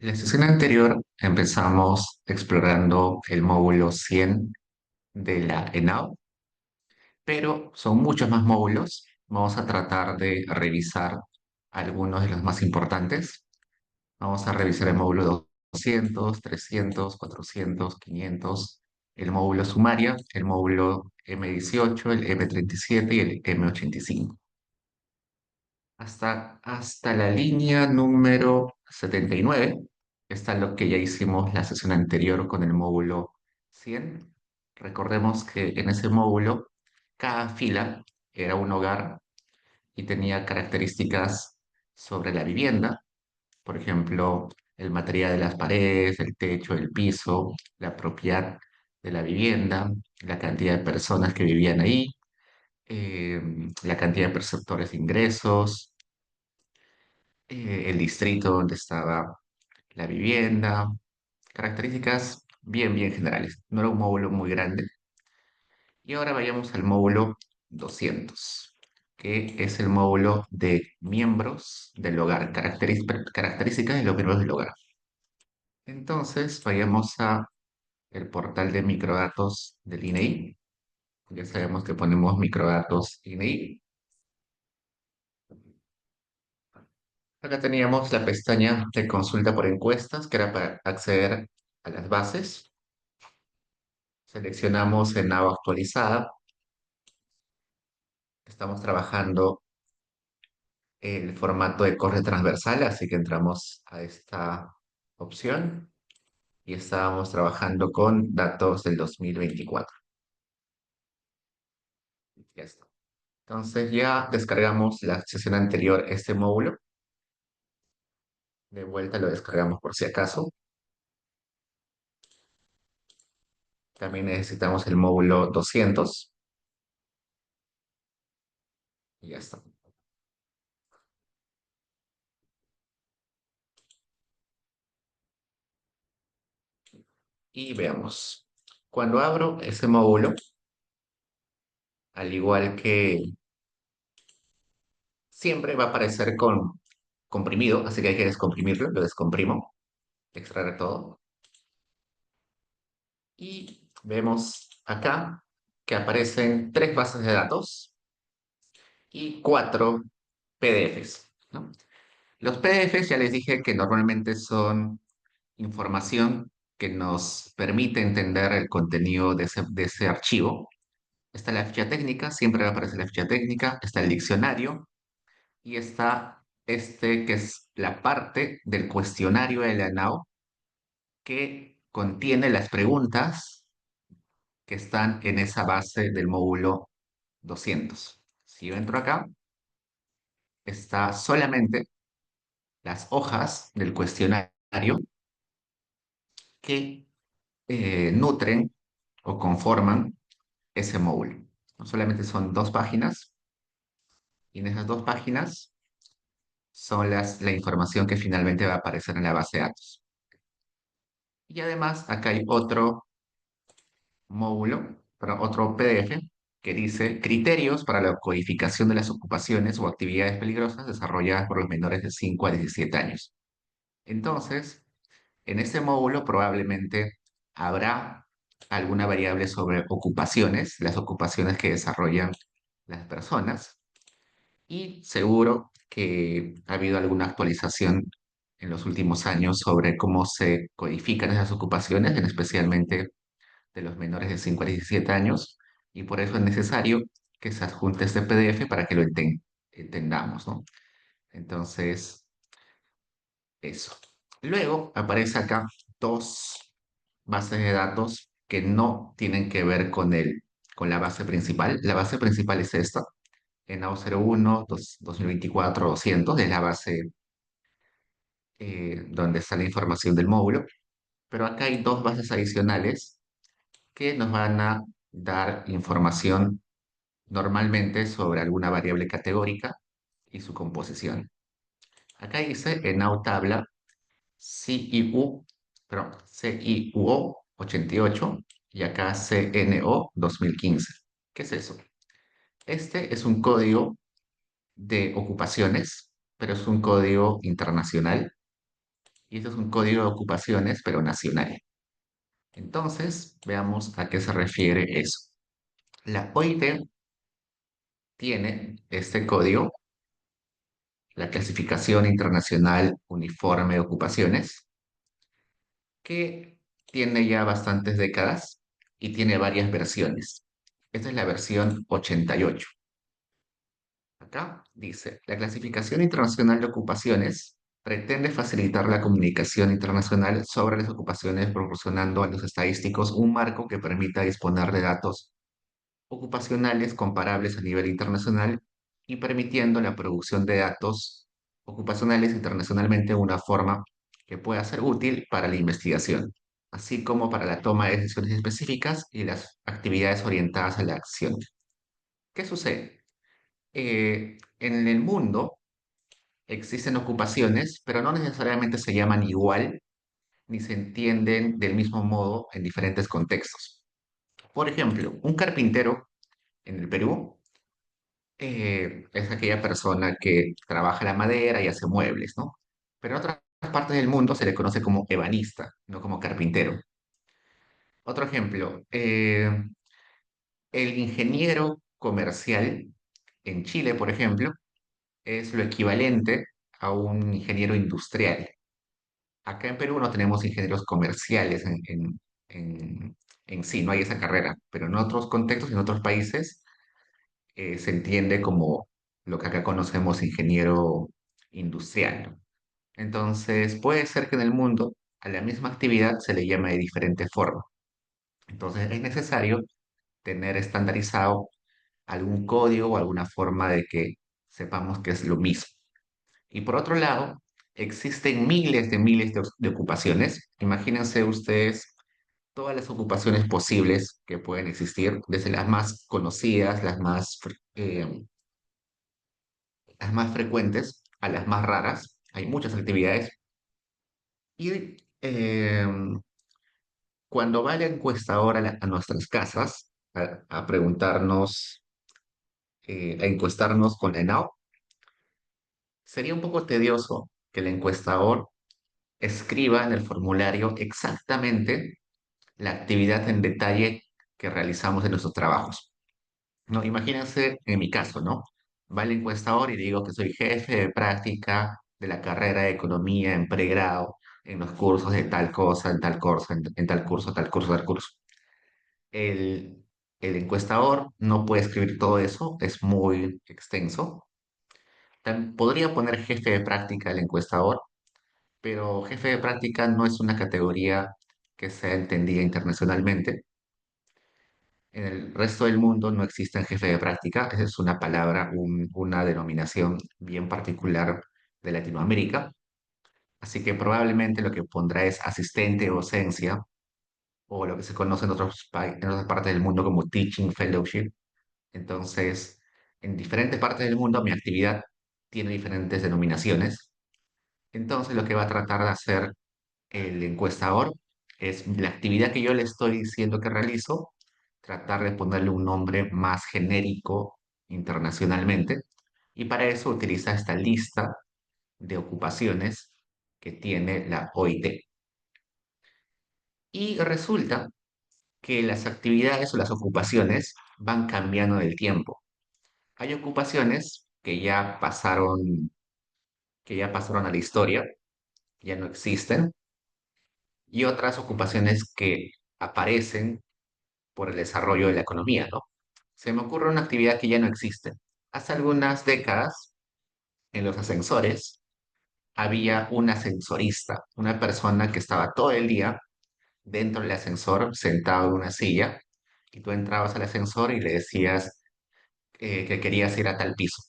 En la sesión anterior empezamos explorando el módulo 100 de la ENAU, pero son muchos más módulos. Vamos a tratar de revisar algunos de los más importantes. Vamos a revisar el módulo 200, 300, 400, 500, el módulo sumaria, el módulo M18, el M37 y el M85. Hasta la línea número 79 está lo que ya hicimos la sesión anterior con el módulo 100. Recordemos que en ese módulo cada fila era un hogar y tenía características sobre la vivienda, por ejemplo, el material de las paredes, el techo, el piso, la propiedad de la vivienda, la cantidad de personas que vivían ahí, eh, la cantidad de perceptores de ingresos, el distrito donde estaba la vivienda, características bien generales. No era un módulo muy grande. Y ahora vayamos al módulo 200, que es el módulo de miembros del hogar, características de los miembros del hogar. Entonces, vayamos a el portal de microdatos del INEI. Ya sabemos que ponemos microdatos INEI. Acá teníamos la pestaña de consulta por encuestas, que era para acceder a las bases. Seleccionamos en nave actualizada. Estamos trabajando el formato de corte transversal, así que entramos a esta opción y estábamos trabajando con datos del 2024. Ya está. Entonces ya descargamos la sesión anterior este módulo. De vuelta lo descargamos por si acaso. También necesitamos el módulo 200 y ya está. Y veamos. Cuando abro ese módulo, al igual que siempre va a aparecer con comprimido, así que hay que descomprimirlo, lo descomprimo, extraer todo. Y vemos acá que aparecen tres bases de datos y cuatro PDFs, ¿no? Los PDFs ya les dije que normalmente son información que nos permite entender el contenido de ese archivo. Está la ficha técnica, siempre va a aparecer la ficha técnica, está el diccionario y está este que es la parte del cuestionario de la NAO que contiene las preguntas que están en esa base del módulo 200. Si yo entro acá, está solamente las hojas del cuestionario que nutren o conforman ese módulo. No solamente son dos páginas, y en esas dos páginas son la información que finalmente va a aparecer en la base de datos. Y además, acá hay otro módulo, pero otro PDF que dice criterios para la codificación de las ocupaciones o actividades peligrosas desarrolladas por los menores de 5 a 17 años. Entonces, en ese módulo probablemente habrá alguna variable sobre ocupaciones, las ocupaciones que desarrollan las personas, y seguro que ha habido alguna actualización en los últimos años sobre cómo se codifican esas ocupaciones, especialmente de los menores de 5 a 17 años, y por eso es necesario que se adjunte este PDF para que lo entendamos, ¿no? Entonces, eso. Luego aparece acá dos bases de datos que no tienen que ver con la base principal. La base principal es esta, en AO01, 2024, 200, es la base donde está la información del módulo. Pero acá hay dos bases adicionales que nos van a dar información normalmente sobre alguna variable categórica y su composición. Acá dice en tabla CIU, perdón, CIUO 88 y acá CNO 2015. ¿Qué es eso? Este es un código de ocupaciones, pero es un código internacional y esto es un código de ocupaciones, pero nacional. Entonces, veamos a qué se refiere eso. La OIT tiene este código, la Clasificación Internacional Uniforme de Ocupaciones, que tiene ya bastantes décadas y tiene varias versiones. Esta es la versión 88. Acá dice, la Clasificación Internacional de Ocupaciones pretende facilitar la comunicación internacional sobre las ocupaciones, proporcionando a los estadísticos un marco que permita disponer de datos ocupacionales comparables a nivel internacional y permitiendo la producción de datos ocupacionales internacionalmente de una forma que pueda ser útil para la investigación, así como para la toma de decisiones específicas y las actividades orientadas a la acción. ¿Qué sucede? En el mundo existen ocupaciones, pero no necesariamente se llaman igual ni se entienden del mismo modo en diferentes contextos. Por ejemplo, un carpintero en el Perú es aquella persona que trabaja la madera y hace muebles, ¿no? Pero en otras partes del mundo se le conoce como ebanista, no como carpintero. Otro ejemplo, el ingeniero comercial en Chile, por ejemplo, es lo equivalente a un ingeniero industrial. Acá en Perú no tenemos ingenieros comerciales en sí, no hay esa carrera, pero en otros contextos, en otros países, se entiende como lo que acá conocemos ingeniero industrial, ¿no? Entonces, puede ser que en el mundo a la misma actividad se le llame de diferente forma. Entonces, es necesario tener estandarizado algún código o alguna forma de que sepamos que es lo mismo. Y por otro lado, existen miles de ocupaciones. Imagínense ustedes todas las ocupaciones posibles que pueden existir, desde las más conocidas, las más frecuentes a las más raras. Hay muchas actividades. Y cuando va la encuestadora a nuestras casas a preguntarnos, a encuestarnos con la ENAO, sería un poco tedioso que el encuestador escriba en el formulario exactamente la actividad en detalle que realizamos en nuestros trabajos. No, imagínense en mi caso, ¿no? Va el encuestador y digo que soy jefe de práctica de la carrera de economía en pregrado, en los cursos de tal cosa, en tal curso, en tal curso, tal curso, tal curso. El, el encuestador no puede escribir todo eso, es muy extenso. Podría poner jefe de práctica el encuestador, pero jefe de práctica no es una categoría que sea entendida internacionalmente. En el resto del mundo no existe jefe de práctica, esa es una palabra, una denominación bien particular de Latinoamérica. Así que probablemente lo que pondrá es asistente o docencia, o lo que se conoce en otras partes del mundo como teaching fellowship. Entonces, en diferentes partes del mundo mi actividad tiene diferentes denominaciones. Entonces, lo que va a tratar de hacer el encuestador es la actividad que yo le estoy diciendo que realizo, tratar de ponerle un nombre más genérico internacionalmente. Y para eso utiliza esta lista de ocupaciones que tiene la OIT. Y resulta que las actividades o las ocupaciones van cambiando del tiempo. Hay ocupaciones que ya pasaron a la historia, ya no existen, y otras ocupaciones que aparecen por el desarrollo de la economía, ¿no? Se me ocurre una actividad que ya no existe. Hace algunas décadas, en los ascensores, había un ascensorista, una persona que estaba todo el día dentro del ascensor, sentado en una silla, y tú entrabas al ascensor y le decías que querías ir a tal piso.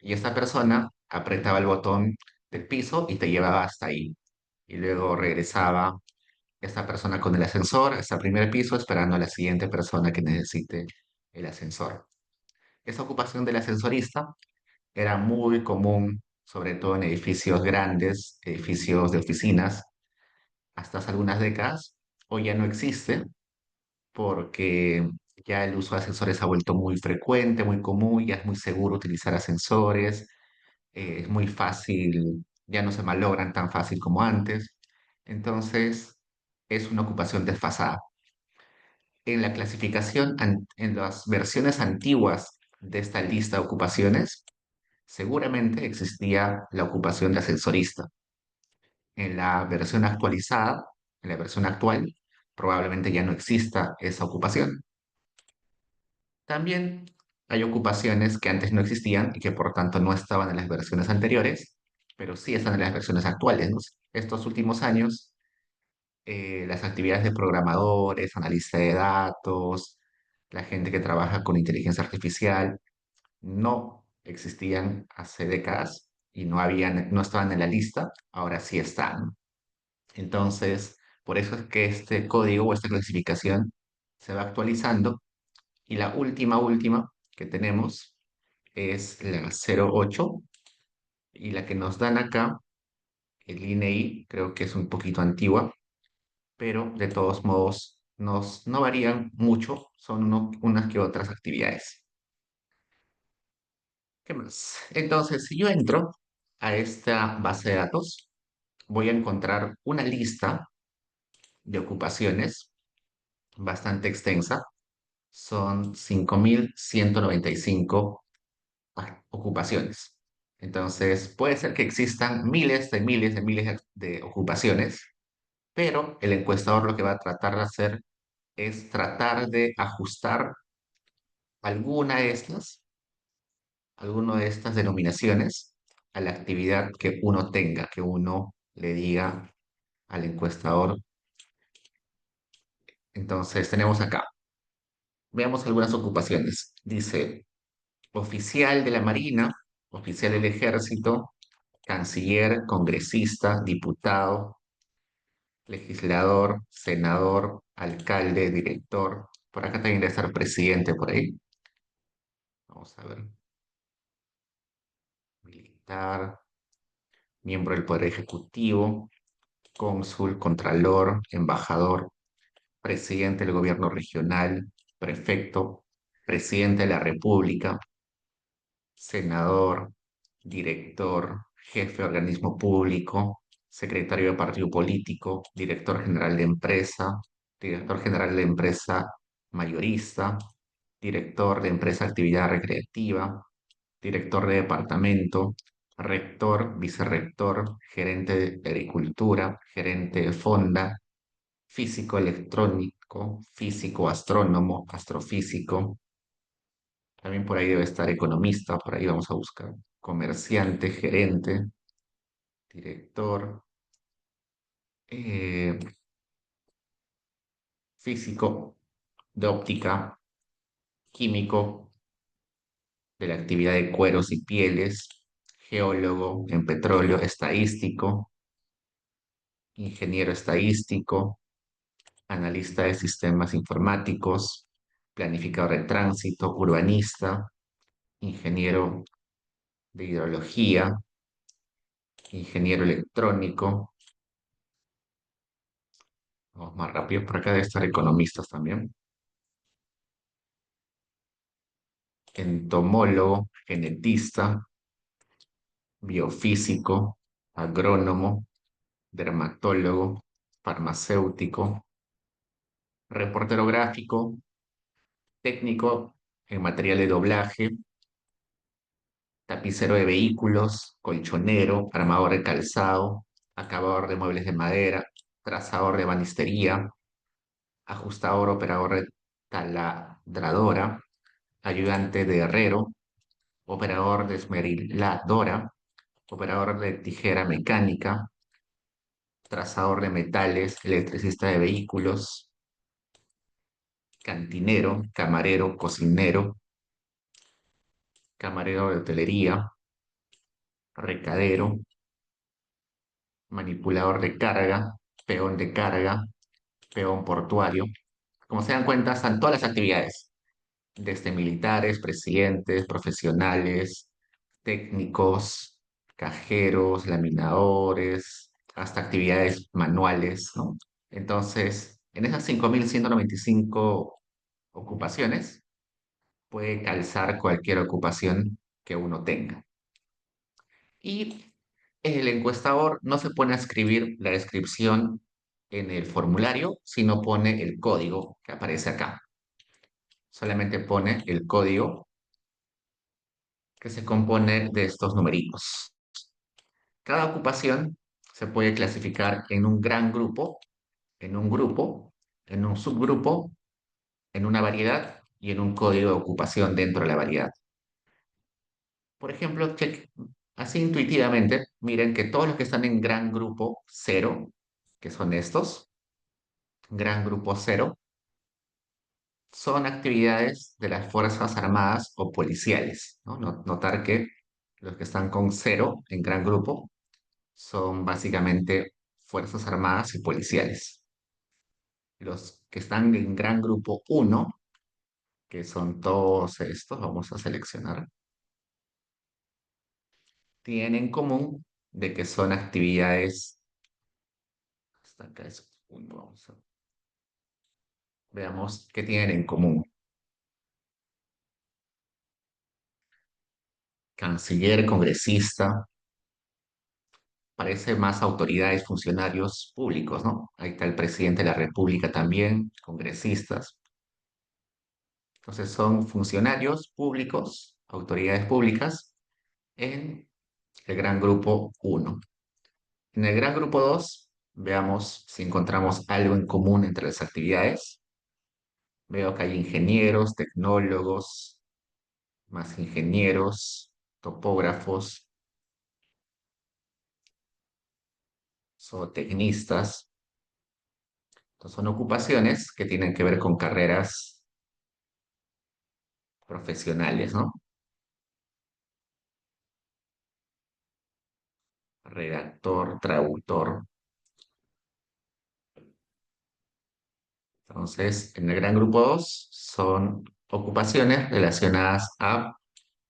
Y esta persona apretaba el botón del piso y te llevaba hasta ahí. Y luego regresaba esta persona con el ascensor hasta el primer piso esperando a la siguiente persona que necesite el ascensor. Esa ocupación del ascensorista era muy común, sobre todo en edificios grandes, edificios de oficinas, hasta hace algunas décadas. Hoy ya no existe porque ya el uso de ascensores ha vuelto muy frecuente, muy común, ya es muy seguro utilizar ascensores, es muy fácil, ya no se malogran tan fácil como antes. Entonces, es una ocupación desfasada. En la clasificación, en las versiones antiguas de esta lista de ocupaciones, seguramente existía la ocupación de ascensorista. En la versión actualizada, en la versión actual, probablemente ya no exista esa ocupación. También hay ocupaciones que antes no existían y que por tanto no estaban en las versiones anteriores, pero sí están en las versiones actuales, ¿no? Estos últimos años, las actividades de programadores, analista de datos, la gente que trabaja con inteligencia artificial, no existían hace décadas y no estaban en la lista, ahora sí están. Entonces, por eso es que este código o esta clasificación se va actualizando y la última que tenemos es la 08 y la que nos dan acá, el INEI, creo que es un poquito antigua, pero de todos modos no varían mucho, son unas que otras actividades. ¿Qué más? Entonces, si yo entro a esta base de datos, voy a encontrar una lista de ocupaciones bastante extensa. Son 5.195 ocupaciones. Entonces, puede ser que existan miles de ocupaciones, pero el encuestador lo que va a tratar de hacer es tratar de ajustar alguna de estas, alguna de estas denominaciones a la actividad que uno tenga, que uno le diga al encuestador. Entonces, tenemos acá, veamos algunas ocupaciones. Dice, oficial de la Marina, oficial del Ejército, canciller, congresista, diputado, legislador, senador, alcalde, director. Por acá también debe estar presidente por ahí. Vamos a ver. Militar, miembro del Poder Ejecutivo, cónsul, contralor, embajador, presidente del gobierno regional, prefecto, presidente de la República, senador, director, jefe de organismo público, secretario de partido político, director general de empresa, director general de empresa mayorista, director de empresa actividad recreativa, director de departamento, rector, vicerrector, gerente de agricultura, gerente de fonda, físico electrónico, físico astrónomo, astrofísico. También por ahí debe estar economista, por ahí vamos a buscar. Comerciante, gerente, director, eh, físico de óptica, químico de la actividad de cueros y pieles, geólogo en petróleo, estadístico, ingeniero estadístico, analista de sistemas informáticos, planificador de tránsito, urbanista, ingeniero de hidrología, ingeniero electrónico. Vamos más rápido, por acá debe estar economistas también. Entomólogo, genetista, biofísico, agrónomo, dermatólogo, farmacéutico, reportero gráfico, técnico en material de doblaje, tapicero de vehículos, colchonero, armador de calzado, acabador de muebles de madera, trazador de banistería, ajustador, operador de taladradora, ayudante de herrero, operador de esmeriladora, operador de tijera mecánica, trazador de metales, electricista de vehículos, cantinero, camarero, cocinero, camarero de hotelería, recadero, manipulador de carga, peón de carga, peón portuario. Como se dan cuenta, están todas las actividades, desde militares, presidentes, profesionales, técnicos, cajeros, laminadores, hasta actividades manuales, ¿no? Entonces, en esas 5.195 ocupaciones, puede calzar cualquier ocupación que uno tenga. Y El encuestador no se pone a escribir la descripción en el formulario, sino pone el código que aparece acá. Solamente pone el código que se compone de estos numeritos. Cada ocupación se puede clasificar en un gran grupo, en un grupo, en un subgrupo, en una variedad y en un código de ocupación dentro de la variedad. Por ejemplo, así intuitivamente, miren que todos los que están en gran grupo cero, que son estos, gran grupo cero, son actividades de las Fuerzas Armadas o policiales, ¿no? Notar que los que están con cero en gran grupo son básicamente Fuerzas Armadas y policiales. Los que están en gran grupo uno, que son todos estos, vamos a seleccionar, tienen en común de que son actividades, hasta acá es uno, veamos qué tienen en común. Canciller, congresista, parece más autoridades, funcionarios públicos, ¿no? Ahí está el presidente de la República también, congresistas. Entonces son funcionarios públicos, autoridades públicas, en el gran grupo uno. En el gran grupo 2 veamos si encontramos algo en común entre las actividades. Veo que hay ingenieros, tecnólogos, más ingenieros, topógrafos, zootecnistas. Entonces, son ocupaciones que tienen que ver con carreras profesionales, ¿no? Redactor, traductor. Entonces, en el gran grupo 2 son ocupaciones relacionadas a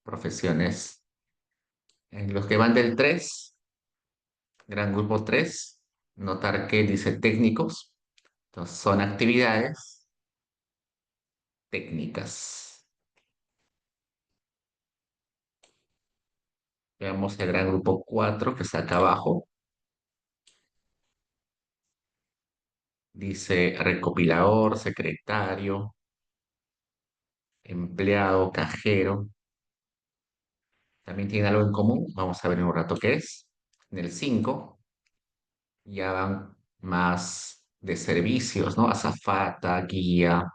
profesiones. En los que van del 3, gran grupo 3, notar que dice técnicos. Entonces, son actividades técnicas. Veamos el gran grupo 4 que está acá abajo. Dice recopilador, secretario, empleado, cajero. También tiene algo en común. Vamos a ver en un rato qué es. En el 5 ya van más de servicios, ¿no? Azafata, guía,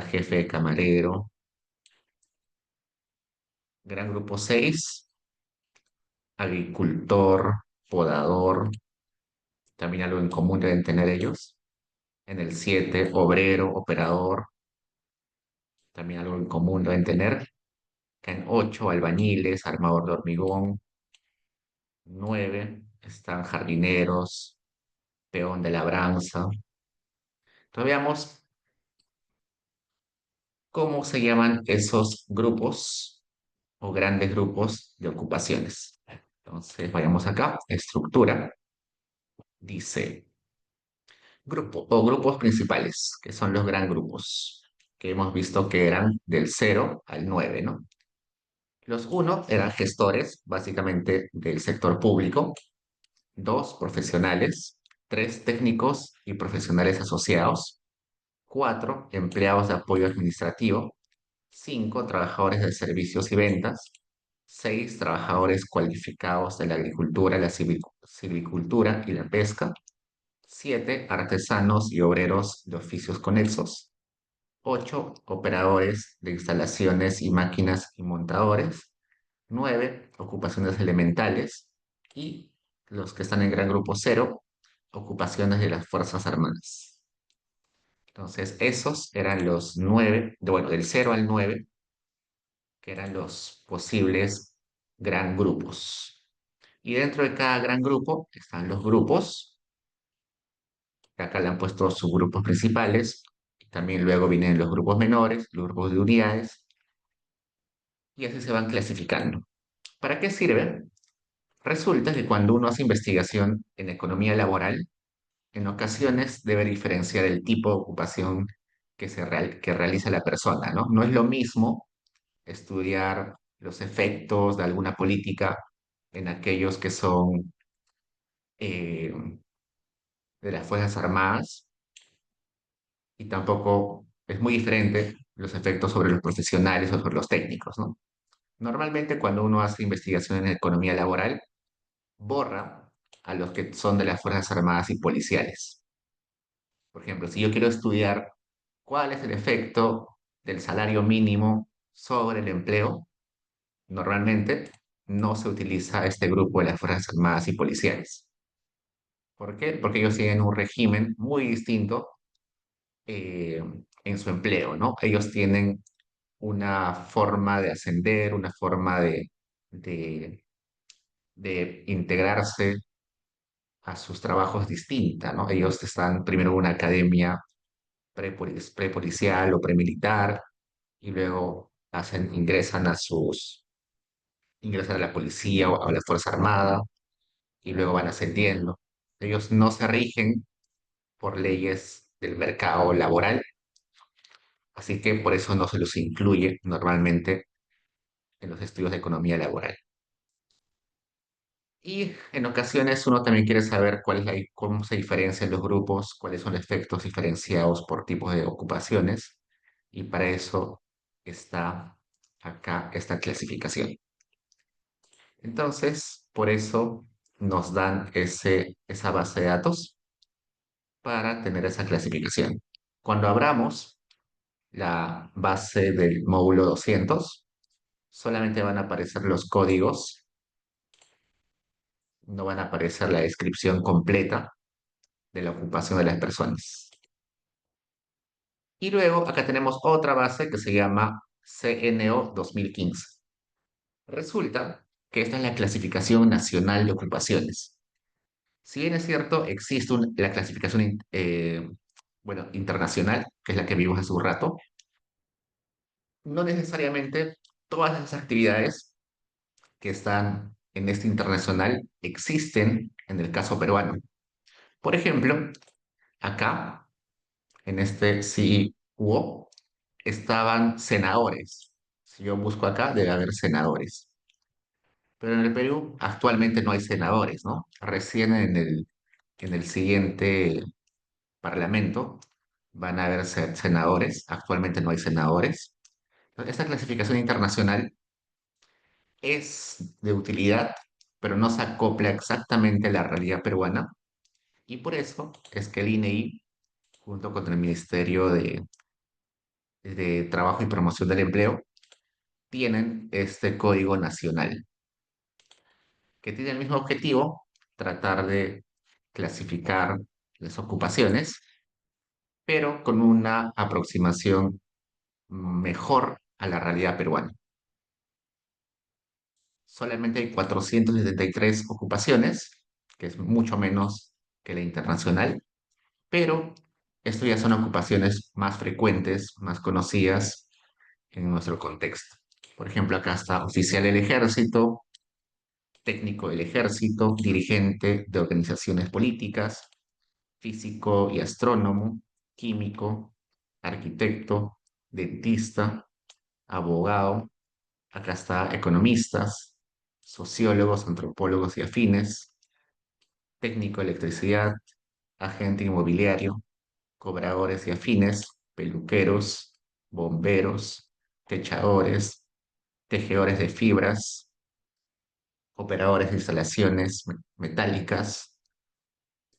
jefe de camarero. Gran grupo 6, agricultor, podador. También algo en común deben tener ellos. En el 7, obrero, operador. También algo en común deben tener. Acá en 8, albañiles, armador de hormigón. 9 están jardineros, peón de labranza. Entonces veamos cómo se llaman esos grupos o grandes grupos de ocupaciones. Entonces vayamos acá, estructura. Dice grupo o grupos principales, que son los gran grupos, que hemos visto que eran del 0 al 9, ¿no? Los uno eran gestores, básicamente del sector público. 2 profesionales. 3 técnicos y profesionales asociados. 4 empleados de apoyo administrativo. 5 trabajadores de servicios y ventas. 6 trabajadores cualificados de la agricultura, la silvicultura y la pesca. 7 artesanos y obreros de oficios conexos. 8 operadores de instalaciones y máquinas y montadores. 9 ocupaciones elementales. Y los que están en gran grupo 0, ocupaciones de las Fuerzas Armadas. Entonces, esos eran los 9, bueno, del 0 al 9, que eran los posibles gran grupos. Y dentro de cada gran grupo están los grupos, que acá le han puesto subgrupos principales, y también luego vienen los grupos menores, los grupos de unidades, y así se van clasificando. ¿Para qué sirve? Resulta que cuando uno hace investigación en economía laboral, en ocasiones debe diferenciar el tipo de ocupación que realiza la persona, ¿no? No es lo mismo estudiar los efectos de alguna política en aquellos que son eh, de las Fuerzas Armadas y tampoco es muy diferente los efectos sobre los profesionales o sobre los técnicos, ¿no? Normalmente cuando uno hace investigación en economía laboral, borra a los que son de las Fuerzas Armadas y policiales. Por ejemplo, si yo quiero estudiar cuál es el efecto del salario mínimo sobre el empleo, normalmente no se utiliza este grupo de las Fuerzas Armadas y policiales. ¿Por qué? Porque ellos tienen un régimen muy distinto eh, en su empleo, ¿no? Ellos tienen una forma de ascender, una forma de, de integrarse a sus trabajos distinta, ¿no? Ellos están primero en una academia prepolicial o premilitar y luego ingresan a la policía o a la Fuerza Armada y luego van ascendiendo. Ellos no se rigen por leyes del mercado laboral, así que por eso no se los incluye normalmente en los estudios de economía laboral. Y en ocasiones uno también quiere saber cómo se diferencian los grupos, cuáles son los efectos diferenciados por tipos de ocupaciones, y para eso está acá esta clasificación. Entonces, por eso nos dan esa base de datos para tener esa clasificación. Cuando abramos la base del módulo 200, solamente van a aparecer los códigos, no van a aparecer la descripción completa de la ocupación de las personas. Y luego acá tenemos otra base que se llama CNO 2015. Resulta que esta es la clasificación nacional de ocupaciones. Si bien es cierto, existe la clasificación bueno, internacional, que es la que vimos hace un rato, no necesariamente todas las actividades que están en este internacional existen en el caso peruano. Por ejemplo, acá, en este CIUO, estaban senadores. Si yo busco acá, debe haber senadores. Pero en el Perú actualmente no hay senadores, ¿no? Recién en el siguiente parlamento van a haber senadores. Actualmente no hay senadores. Esta clasificación internacional es de utilidad, pero no se acopla exactamente a la realidad peruana. Y por eso es que el INEI, junto con el Ministerio de Trabajo y Promoción del Empleo, tienen este código nacional, que tiene el mismo objetivo, tratar de clasificar las ocupaciones, pero con una aproximación mejor a la realidad peruana. Solamente hay 473 ocupaciones, que es mucho menos que la internacional, pero esto ya son ocupaciones más frecuentes, más conocidas en nuestro contexto. Por ejemplo, acá está oficial del ejército, técnico del ejército, dirigente de organizaciones políticas, físico y astrónomo, químico, arquitecto, dentista, abogado. Acá está economistas, sociólogos, antropólogos y afines, técnico de electricidad, agente inmobiliario, cobradores y afines, peluqueros, bomberos, techadores, tejedores de fibras, operadores de instalaciones metálicas,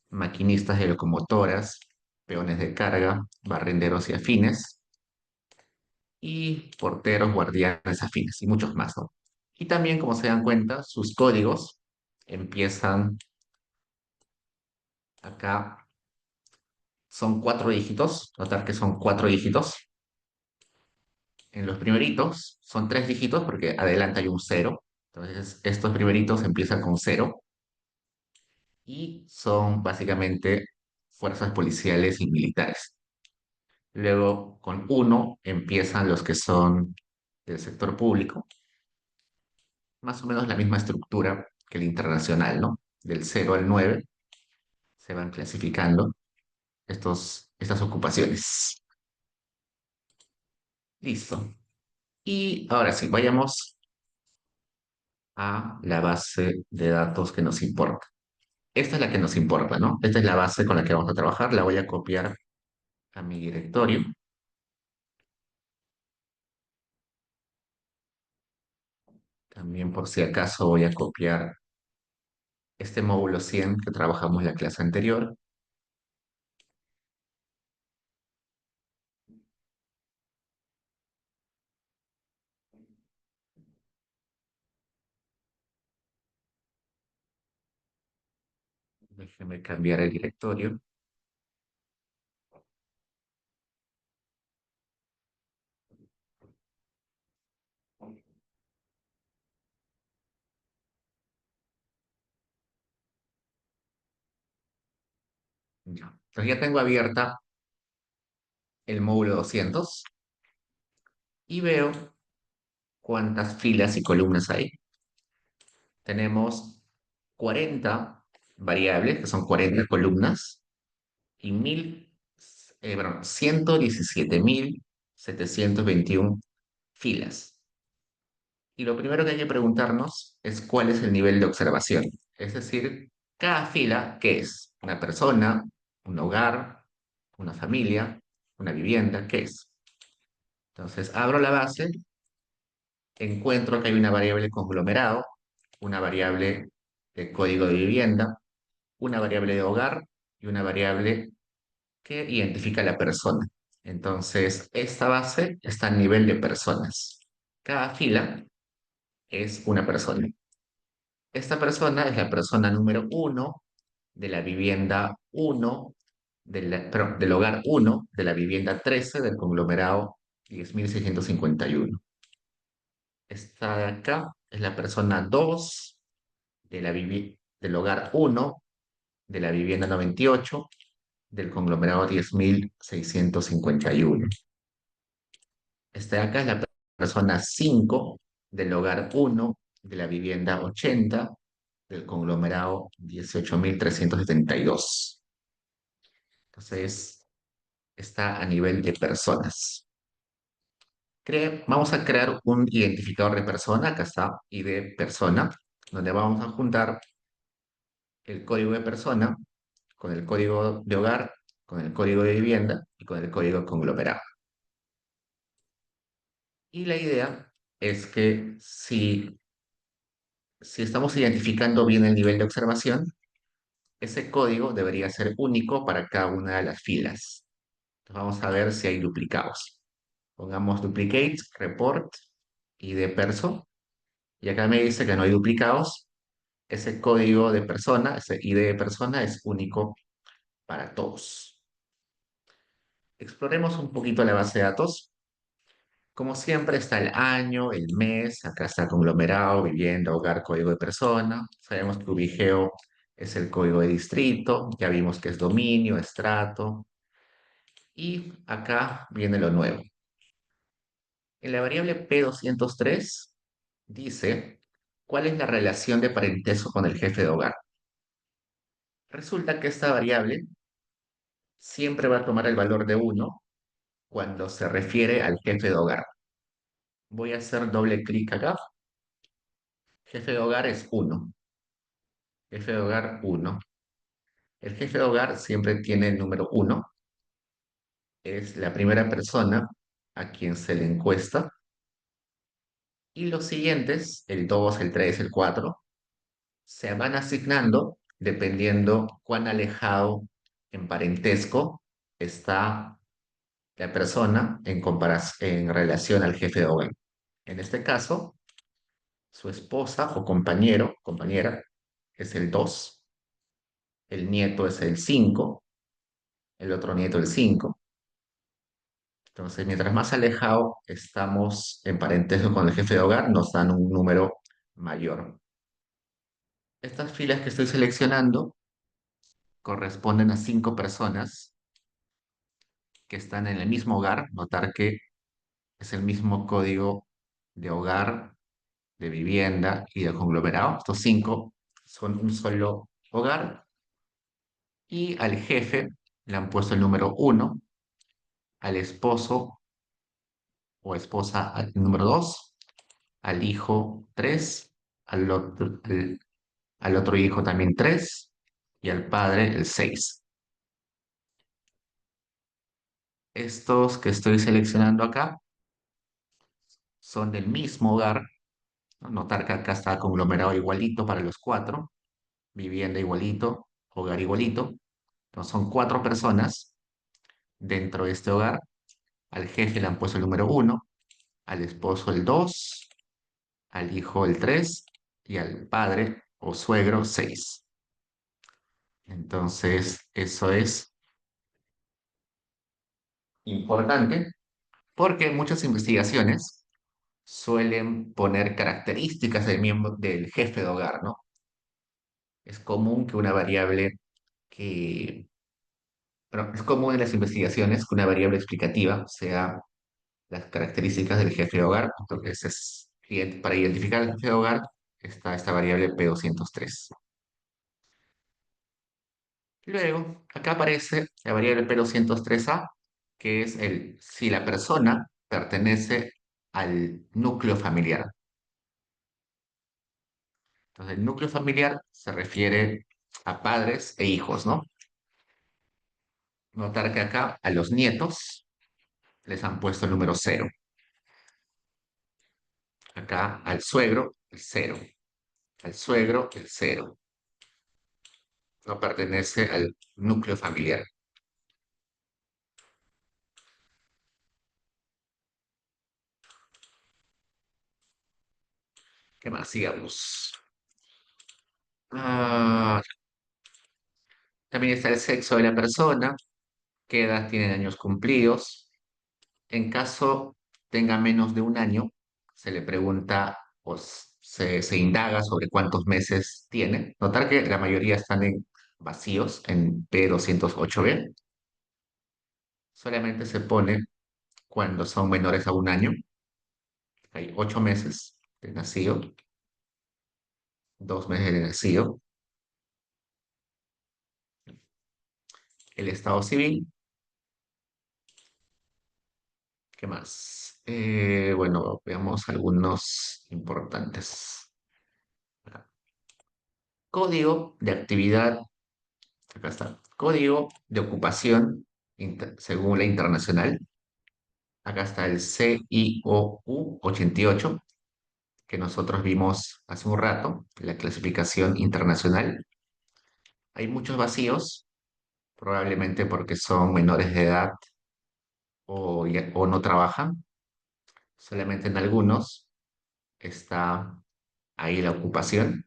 maquinistas de locomotoras, peones de carga, barrenderos y afines, y porteros, guardianes afines, y muchos más, ¿no? Y también, como se dan cuenta, sus códigos empiezan acá, son 4 dígitos, notar que son 4 dígitos. En los primeritos son 3 dígitos porque adelante hay un cero. Entonces, estos primeritos empiezan con cero y son básicamente fuerzas policiales y militares. Luego, con uno empiezan los que son del sector público, más o menos la misma estructura que el internacional, ¿no? Del 0 al 9 se van clasificando estas ocupaciones. Listo. Y ahora sí, vayamos a la base de datos que nos importa. Esta es la que nos importa, ¿no? Esta es la base con la que vamos a trabajar. La voy a copiar a mi directorio. También por si acaso voy a copiar este módulo 100 que trabajamos en la clase anterior. Déjenme cambiar el directorio. Ya. Entonces ya tengo abierta el módulo 200 y veo cuántas filas y columnas hay. Tenemos 40 variables, que son 40 columnas, y 117.721 filas. Y lo primero que hay que preguntarnos es cuál es el nivel de observación. Es decir, cada fila, ¿qué es? ¿Una persona, un hogar, una familia, una vivienda? ¿Qué es? Entonces, abro la base, encuentro que hay una variable conglomerado, una variable de código de vivienda, una variable de hogar y una variable que identifica a la persona. Entonces, esta base está a nivel de personas. Cada fila es una persona. Esta persona es la persona número uno de la vivienda uno, perdón, del hogar uno de la vivienda 13 del conglomerado 10.651. Esta de acá es la persona 2 del hogar uno de la vivienda 98 del conglomerado 10.651. Esta de acá es la persona 5 del hogar uno de la vivienda 80 del conglomerado 18.372. Entonces, está a nivel de personas. Vamos a crear un identificador de persona, acá está, ID persona, donde vamos a juntar el código de persona con el código de hogar, con el código de vivienda y con el código conglomerado. Y la idea es que si estamos identificando bien el nivel de observación, ese código debería ser único para cada una de las filas. Entonces vamos a ver si hay duplicados. Pongamos duplicate, report, ID perso. Y acá me dice que no hay duplicados. Ese código de persona, ese ID de persona es único para todos. Exploremos un poquito la base de datos. Como siempre está el año, el mes, acá está conglomerado, vivienda, hogar, código de persona. Sabemos que Ubigeo es el código de distrito, ya vimos que es dominio, estrato. Y acá viene lo nuevo. En la variable P203 dice, ¿cuál es la relación de parentesco con el jefe de hogar? Resulta que esta variable siempre va a tomar el valor de 1 cuando se refiere al jefe de hogar. Voy a hacer doble clic acá. Jefe de hogar es 1. Jefe de hogar 1. El jefe de hogar siempre tiene el número 1. Es la primera persona a quien se le encuesta. Y los siguientes, el 2, el 3, el 4, se van asignando dependiendo cuán alejado en parentesco está la persona en relación al jefe de hogar. En este caso, su esposa o compañera, es el 2, el nieto es el 5, el otro nieto el 5. Entonces, mientras más alejado estamos en parentesco con el jefe de hogar, nos dan un número mayor. Estas filas que estoy seleccionando corresponden a 5 personas que están en el mismo hogar. Notar que es el mismo código de hogar, de vivienda y de conglomerado. Estos 5 son un solo hogar. Y al jefe le han puesto el número 1, al esposo o esposa el número 2, al hijo 3 al otro hijo también 3 y al padre el 6. Estos que estoy seleccionando acá son del mismo hogar, ¿no? Notar que acá está conglomerado igualito para los cuatro, vivienda igualito, hogar igualito. Entonces son 4 personas dentro de este hogar. Al jefe le han puesto el número 1, al esposo el 2, al hijo el 3 y al padre o suegro 6. Entonces, eso es importante porque muchas investigaciones suelen poner características del miembro del jefe de hogar, ¿no? Es común que una variable que, bueno, es común en las investigaciones que una variable explicativa sea las características del jefe de hogar. Entonces, para identificar el jefe de hogar está esta variable P203. Luego, acá aparece la variable P203A, que es si la persona pertenece al núcleo familiar. Entonces, el núcleo familiar se refiere a padres e hijos, ¿no? Notar que acá a los nietos les han puesto el número 0. Acá al suegro, el 0. Al suegro, el 0. No pertenece al núcleo familiar. ¿Qué más? Sigamos. Ah, también está el sexo de la persona, qué edad tienen años cumplidos. En caso tenga menos de un año, se le pregunta o se indaga sobre cuántos meses tiene. Notar que la mayoría están vacíos en P208B. Solamente se pone cuando son menores a un año. Hay 8 meses de nacido, 2 meses de nacido. El estado civil, ¿qué más? Bueno, veamos algunos importantes. Código de actividad, acá está. Código de ocupación según la internacional. Acá está el CIOU 88, que nosotros vimos hace un rato, la clasificación internacional. Hay muchos vacíos, probablemente porque son menores de edad o no trabajan. Solamente en algunos está ahí la ocupación.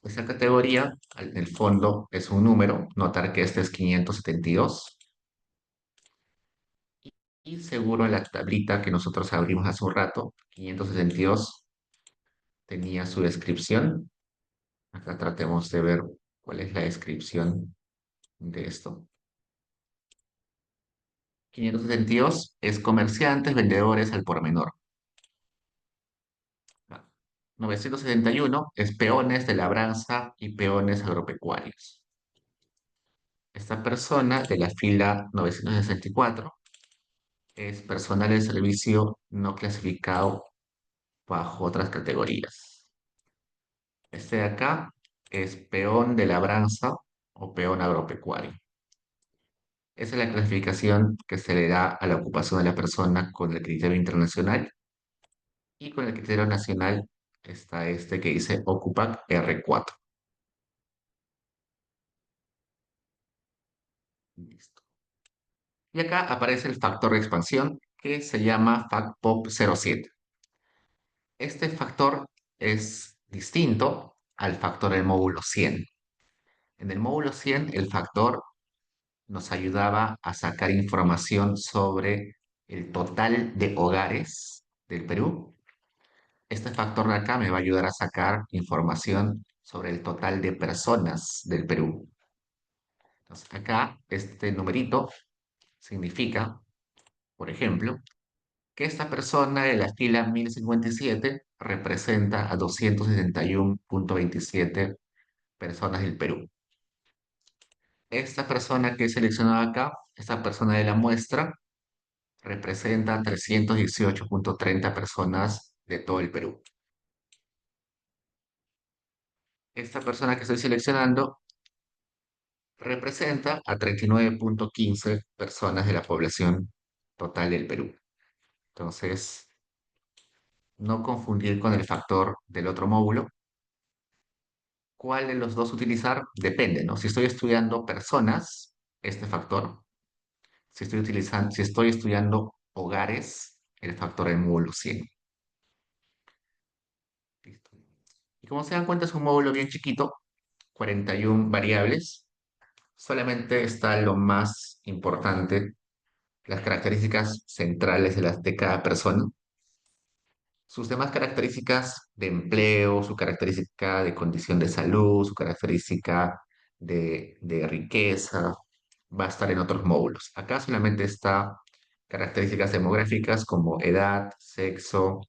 Esa categoría, en el fondo, es un número. Notar que este es 572. Y seguro en la tablita que nosotros abrimos hace un rato, 572 tenía su descripción. Acá tratemos de ver cuál es la descripción de esto. 572 es comerciantes, vendedores al por menor. 971 es peones de labranza y peones agropecuarios. Esta persona de la fila 964 es personal de servicio no clasificado bajo otras categorías. Este de acá es peón de labranza o peón agropecuario. Esa es la clasificación que se le da a la ocupación de la persona con el criterio internacional, y con el criterio nacional está este que dice OCUPAC R4. Listo. Y acá aparece el factor de expansión que se llama FACPOP07. Este factor es distinto al factor del módulo 100. En el módulo 100, el factor nos ayudaba a sacar información sobre el total de hogares del Perú. Este factor de acá me va a ayudar a sacar información sobre el total de personas del Perú. Entonces, acá este numerito significa, por ejemplo, que esta persona de la fila 1057 representa a 271.27 personas del Perú. Esta persona que he seleccionado acá, esta persona de la muestra, representa 318.30 personas de todo el Perú. esta persona que estoy seleccionando representa a 39,15 personas de la población total del Perú. Entonces, no confundir con el factor del otro módulo. ¿Cuál de los dos utilizar? Depende, ¿no? Si estoy estudiando personas, este factor. Si estoy estudiando hogares, el factor del módulo 100. Listo. Y como se dan cuenta, es un módulo bien chiquito, 41 variables. Solamente está lo más importante, las características centrales de cada persona. Sus demás características de empleo, su característica de condición de salud, su característica de riqueza, va a estar en otros módulos. Acá solamente está características demográficas como edad, sexo,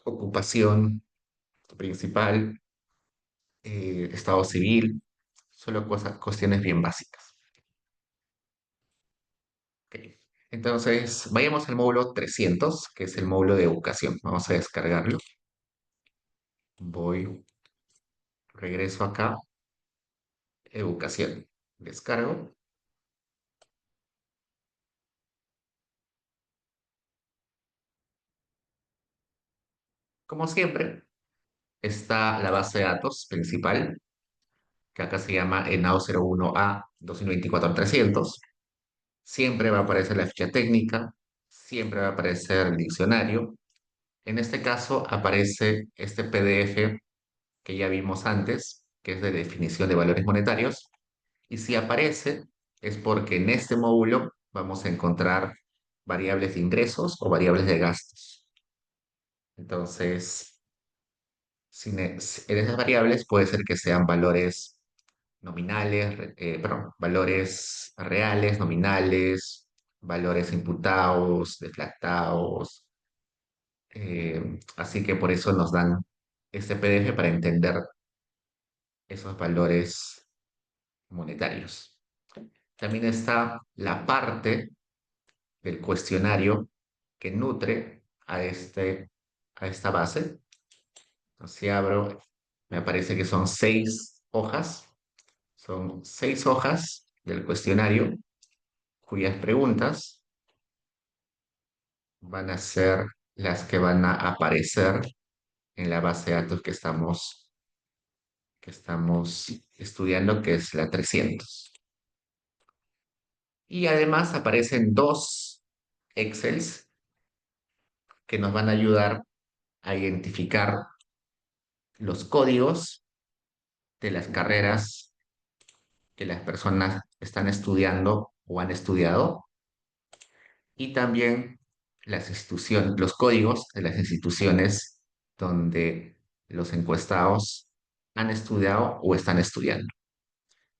ocupación principal, estado civil, solo cuestiones bien básicas. Ok. Entonces, vayamos al módulo 300, que es el módulo de educación. Vamos a descargarlo. Regreso acá, educación. Descargo. Como siempre, está la base de datos principal, que acá se llama ENAO 01A 224-300. Siempre va a aparecer la ficha técnica, siempre va a aparecer el diccionario. En este caso aparece este PDF que ya vimos antes, que es de definición de valores monetarios. Y si aparece, es porque en este módulo vamos a encontrar variables de ingresos o variables de gastos. Entonces, en esas variables puede ser que sean valores nominales, perdón, valores reales, nominales, valores imputados, deflactados. Así que por eso nos dan este PDF para entender esos valores monetarios. También está la parte del cuestionario que nutre a esta base. Entonces, si abro, me aparece que son 6 hojas. Son 6 hojas del cuestionario cuyas preguntas van a ser las que van a aparecer en la base de datos que estamos estudiando, que es la 300. Y además aparecen dos Excels que nos van a ayudar a identificar los códigos de las carreras que las personas están estudiando o han estudiado, y también los códigos de las instituciones donde los encuestados han estudiado o están estudiando.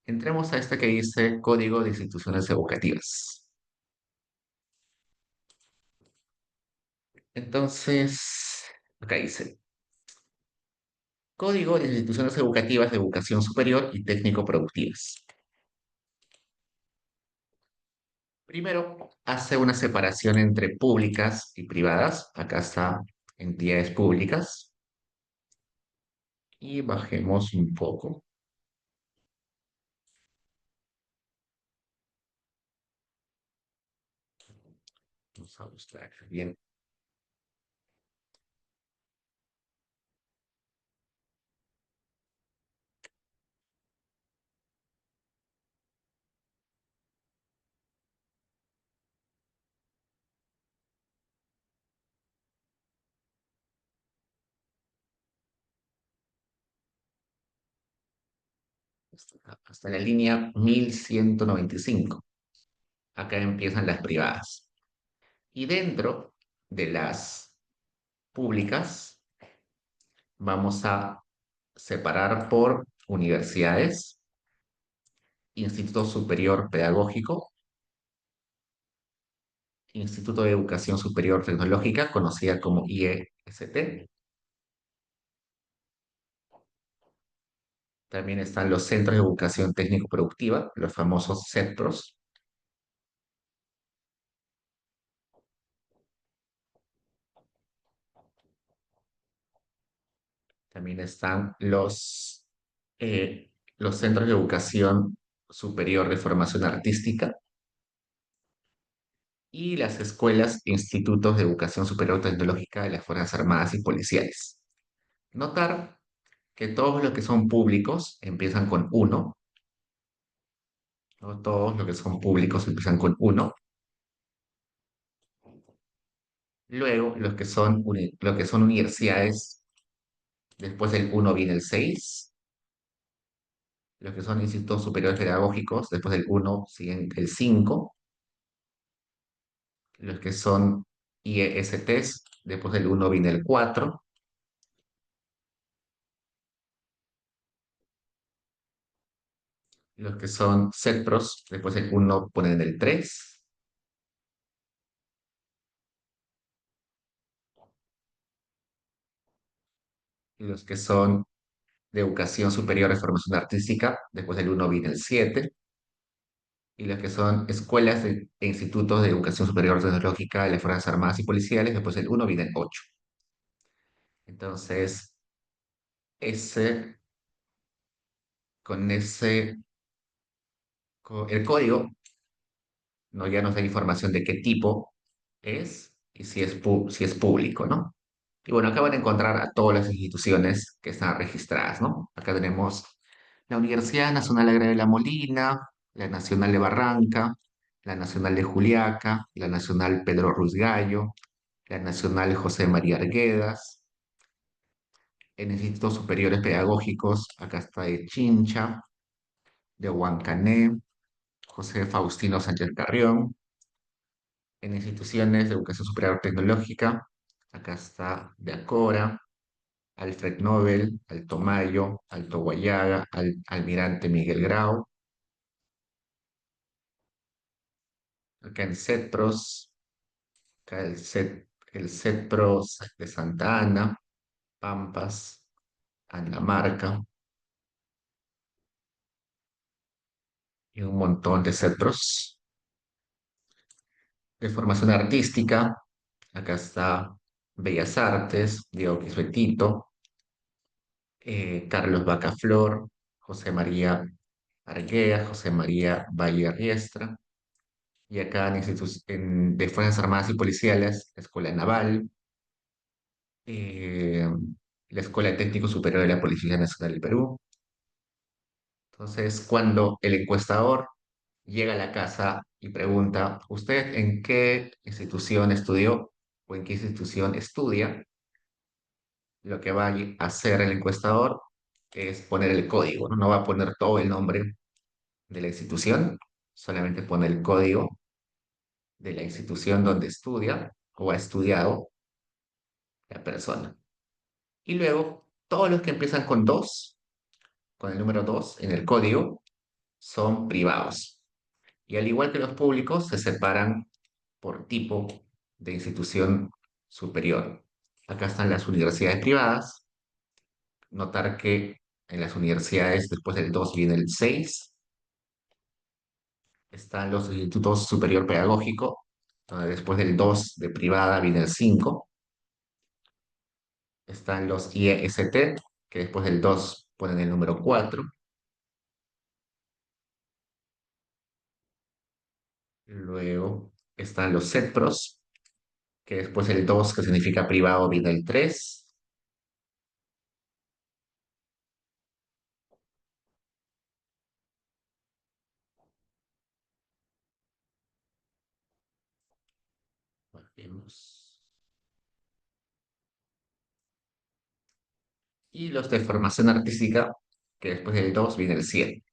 Entremos a este que dice Código de Instituciones Educativas. Entonces, acá dice Código de Instituciones Educativas de Educación Superior y Técnico-Productivas. Primero, hace una separación entre públicas y privadas. Acá está entidades públicas. Y bajemos un poco. Vamos a buscar bien. Hasta la línea 1195. Acá empiezan las privadas. Y dentro de las públicas vamos a separar por universidades, Instituto Superior Pedagógico, Instituto de Educación Superior Tecnológica, conocida como IEST. También están los Centros de Educación Técnico-Productiva, los famosos CETPROS. También están los los centros de educación superior de formación artística y las escuelas e institutos de educación superior tecnológica de las Fuerzas Armadas y Policiales. Notar que todos los que son públicos empiezan con uno, ¿no? Todos los que son públicos empiezan con uno. Luego, los que son universidades, después del uno viene el 6. Los que son institutos superiores pedagógicos, después del uno siguen el 5. Los que son IESTs, después del uno viene el 4. Los que son CETPROS, después del uno ponen el 3. Y los que son de educación superior de formación artística, después del uno viene el 7. Y los que son e institutos de educación superior tecnológica de las Fuerzas Armadas y Policiales, después del uno viene el 8. Entonces, ese, con ese, el código no ya nos da información de qué tipo es y si es público, ¿no? Y bueno, acá van a encontrar a todas las instituciones que están registradas, ¿no? Acá tenemos la Universidad Nacional Agraria de La Molina, la Nacional de Barranca, la Nacional de Juliaca, la Nacional Pedro Ruiz Gallo, la Nacional José María Arguedas, en institutos superiores pedagógicos, acá está de Chincha, de Huancané, José Faustino Sánchez Carrión, en instituciones de educación superior tecnológica, acá está de Acora, Alfred Nobel, Alto Mayo, Alto Guayaga, Almirante Miguel Grau, acá en CETPROS, acá el CETPROS de Santa Ana, Pampas, Andamarca y un montón de CETPROS. De formación artística, acá está Bellas Artes, Diego Quisbetito, Carlos Bacaflor, José María Arguea, José María Valle Riestra, y acá de Fuerzas Armadas y Policiales, la Escuela Naval, eh, la Escuela Técnico Superior de la Policía Nacional del Perú. Entonces, cuando el encuestador llega a la casa y pregunta, ¿usted en qué institución estudió o en qué institución estudia? Lo que va a hacer el encuestador es poner el código, ¿no? No va a poner todo el nombre de la institución, solamente pone el código de la institución donde estudia o ha estudiado la persona. Y luego, todos los que empiezan con 2, con el número 2 en el código, son privados. Y al igual que los públicos, se separan por tipo de institución superior. Acá están las universidades privadas. Notar que en las universidades después del 2 viene el 6. Están los institutos superior pedagógico, donde después del 2 de privada viene el 5. Están los IEST, que después del 2 ponen el número 4. Luego están los CETPROS, que después del 2, que significa privado, viene el 3. Vemos. Y los de formación artística, que después del 2 viene el 7.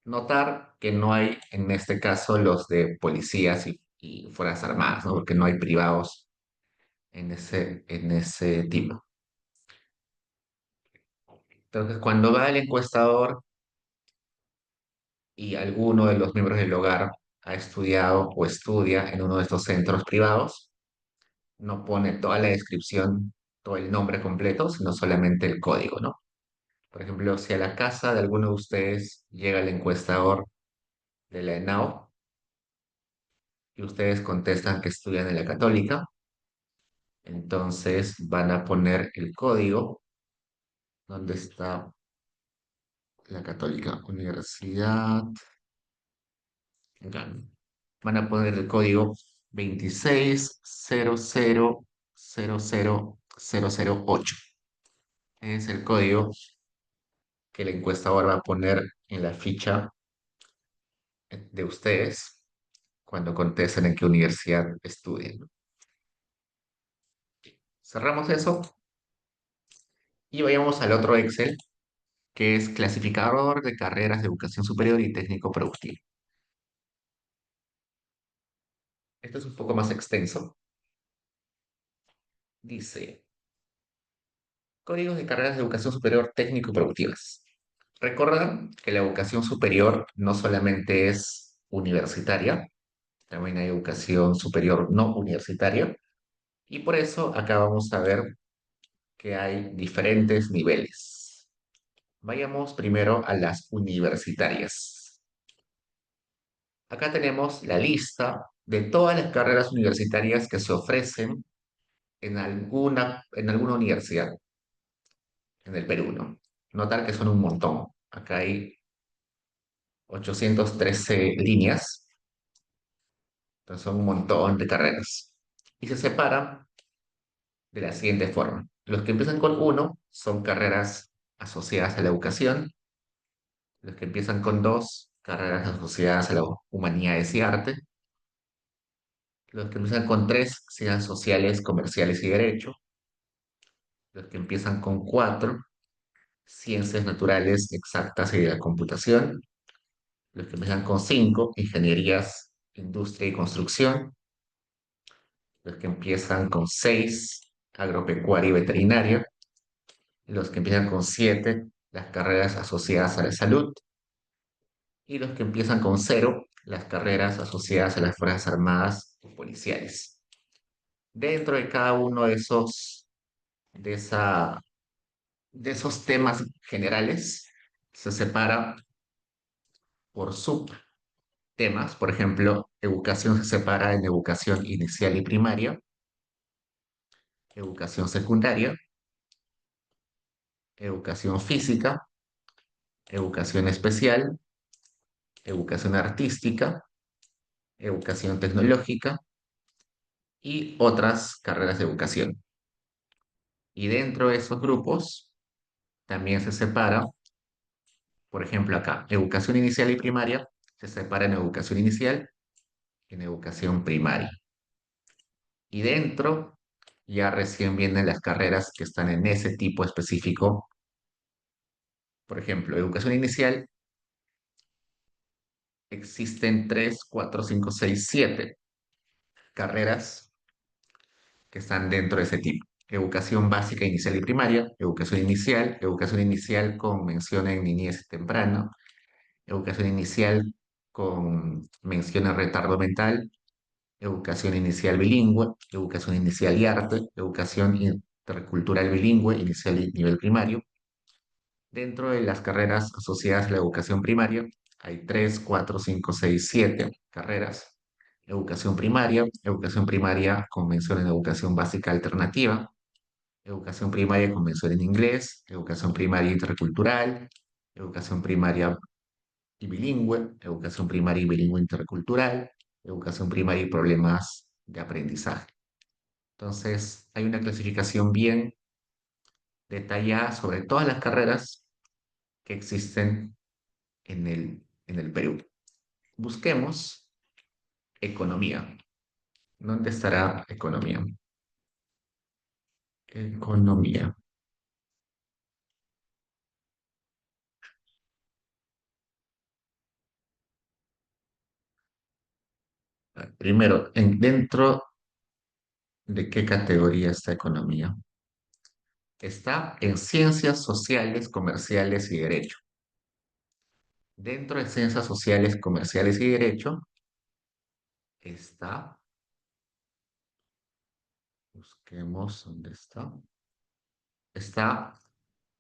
Notar que no hay, en este caso, los de policías y fuerzas armadas, ¿no? Porque no hay privados en ese tipo. Entonces, cuando va el encuestador y alguno de los miembros del hogar ha estudiado o estudia en uno de estos centros privados, no pone toda la descripción, todo el nombre completo, sino solamente el código, ¿no? Por ejemplo, si a la casa de alguno de ustedes llega el encuestador de la ENAO y ustedes contestan que estudian en la Católica, entonces van a poner el código donde está. la Católica, Universidad. Acá. Van a poner el código 2600000008. Es el código que el encuestador va a poner en la ficha de ustedes cuando contesten en qué universidad estudian. Cerramos eso y vayamos al otro Excel, que es clasificador de carreras de educación superior y técnico productivo. Esto es un poco más extenso. Dice, códigos de carreras de educación superior técnico y productivas. Recordar que la educación superior no solamente es universitaria, también hay educación superior no universitaria, y por eso acá vamos a ver que hay diferentes niveles. Vayamos primero a las universitarias. Acá tenemos la lista de todas las carreras universitarias que se ofrecen en alguna universidad en el Perú, ¿no? Notar que son un montón. Acá hay 813 líneas, entonces son un montón de carreras. Y se separan de la siguiente forma. Los que empiezan con uno son carreras asociadas a la educación, los que empiezan con dos, carreras asociadas a las humanidades y arte, los que empiezan con tres, ciencias sociales, comerciales y derecho, los que empiezan con cuatro, ciencias naturales, exactas y de la computación, los que empiezan con cinco, ingenierías, industria y construcción, los que empiezan con seis, agropecuaria y veterinaria, los que empiezan con siete, las carreras asociadas a la salud, y los que empiezan con cero, las carreras asociadas a las Fuerzas Armadas o policiales. Dentro de cada uno de, esa, de esos temas generales, se separa por subtemas. Por ejemplo, educación se separa en educación inicial y primaria, educación secundaria, educación física, educación especial, educación artística, educación tecnológica y otras carreras de educación. Y dentro de esos grupos también se separa, por ejemplo, acá, educación inicial y primaria, se separa en educación inicial y en educación primaria. Y dentro ya recién vienen las carreras que están en ese tipo específico. Por ejemplo, educación inicial, existen 3, 4, 5, 6, 7 carreras que están dentro de ese tipo. Educación básica inicial y primaria, educación inicial con mención en niñez temprana, educación inicial con mención en retardo mental, educación inicial bilingüe, educación inicial y arte, educación intercultural bilingüe, inicial y nivel primario. Dentro de las carreras asociadas a la educación primaria, hay 3, 4, 5, 6, 7 carreras. Educación primaria con mención en educación básica alternativa, educación primaria con mención en inglés, educación primaria intercultural, educación primaria y bilingüe, educación primaria y bilingüe intercultural, educación primaria y problemas de aprendizaje. Entonces, hay una clasificación bien detallada sobre todas las carreras que existen en el Perú. Busquemos economía. ¿Dónde estará economía? Economía. Primero, ¿dentro de qué categoría está economía? Está en ciencias sociales, comerciales y derecho. Dentro de ciencias sociales, comerciales y derecho está, busquemos dónde está. Está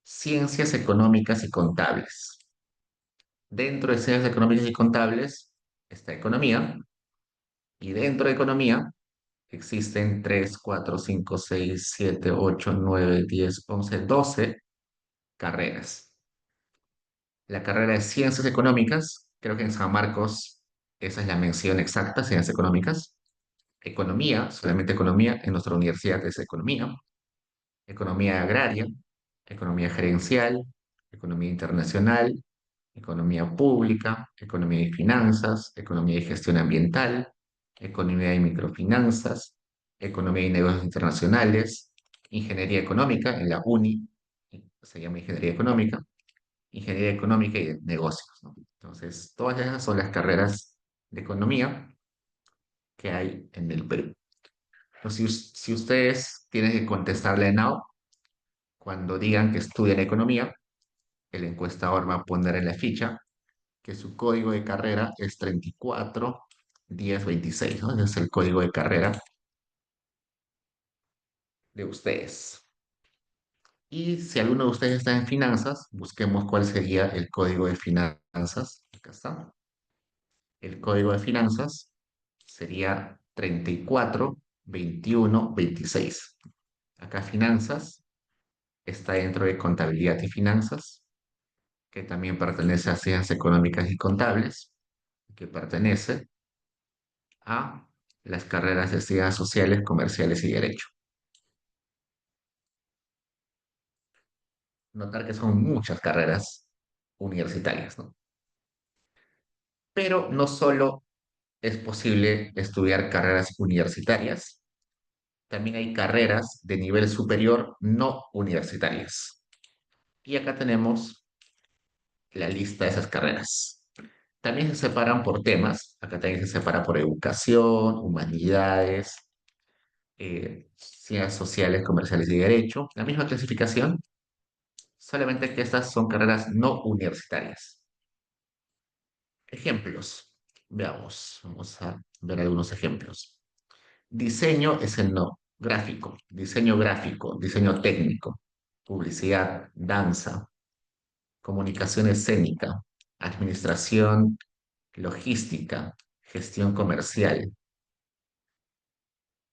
ciencias económicas y contables. Dentro de ciencias económicas y contables está economía, y dentro de economía existen 3, 4, 5, 6, 7, 8, 9, 10, 11, 12 carreras. La carrera de Ciencias Económicas, creo que en San Marcos esa es la mención exacta, Ciencias Económicas. Economía, solamente economía, en nuestra universidad es economía. Economía agraria, economía gerencial, economía internacional, economía pública, economía y finanzas, economía y gestión ambiental, economía y microfinanzas, economía y negocios internacionales, ingeniería económica en la UNI, se llama ingeniería económica y de negocios, ¿no? Entonces, todas esas son las carreras de economía que hay en el Perú. Entonces, si ustedes tienen que contestarle a Now, cuando digan que estudian economía, el encuestador va a poner en la ficha que su código de carrera es 341026, ¿no? Ese es el código de carrera de ustedes. Y si alguno de ustedes está en finanzas, busquemos cuál sería el código de finanzas. Acá está. El código de finanzas sería 342126. Acá finanzas está dentro de contabilidad y finanzas, que también pertenece a ciencias económicas y contables, que pertenece a las carreras de ciencias sociales, comerciales y derecho. Notar que son muchas carreras universitarias, ¿no? Pero no solo es posible estudiar carreras universitarias, también hay carreras de nivel superior no universitarias. Y acá tenemos la lista de esas carreras. También se separan por temas, acá también se separa por educación, humanidades, ciencias sociales, comerciales y derecho. La misma clasificación, solamente que estas son carreras no universitarias. Ejemplos. Veamos, vamos a ver algunos ejemplos. Diseño es el no. Gráfico, diseño técnico, publicidad, danza, comunicación escénica, administración, logística, gestión comercial,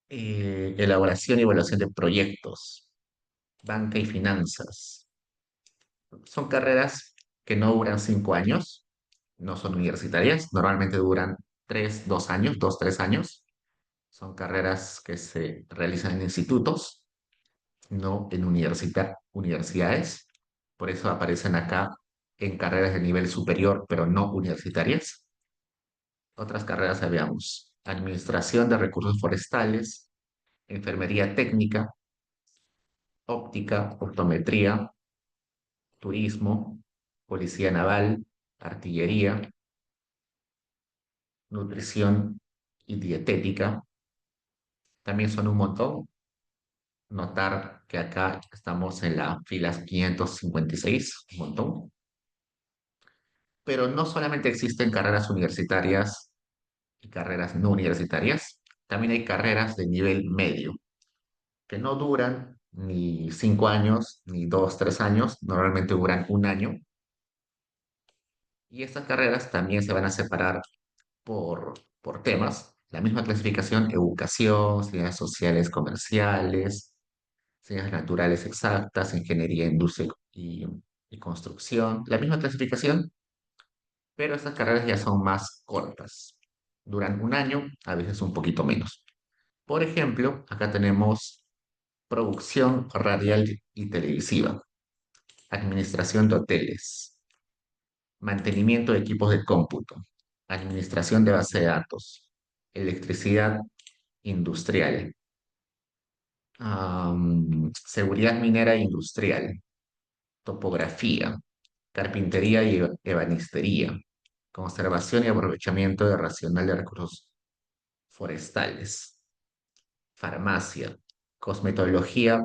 elaboración y evaluación de proyectos, banca y finanzas. Son carreras que no duran 5 años, no son universitarias, normalmente duran 2 años, 3 años. Son carreras que se realizan en institutos, no en universidades. Por eso aparecen acá en carreras de nivel superior, pero no universitarias. Otras carreras veamos. Administración de recursos forestales, enfermería técnica, óptica, optometría, turismo, policía naval, artillería, nutrición y dietética. También son un montón. Notar que acá estamos en la fila 556, un montón. Pero no solamente existen carreras universitarias y carreras no universitarias, también hay carreras de nivel medio, que no duran ni 5 años, ni 2, 3 años, normalmente duran un año. Y estas carreras también se van a separar por temas. La misma clasificación, educación, ciencias sociales comerciales, ciencias naturales exactas, ingeniería, industria y construcción. La misma clasificación, pero estas carreras ya son más cortas. Duran un año, a veces un poquito menos. Por ejemplo, acá tenemos producción radial y televisiva, administración de hoteles, mantenimiento de equipos de cómputo, administración de base de datos, electricidad industrial, seguridad minera e industrial, topografía, carpintería y ebanistería, conservación y aprovechamiento de racional de recursos forestales, farmacia, cosmetología,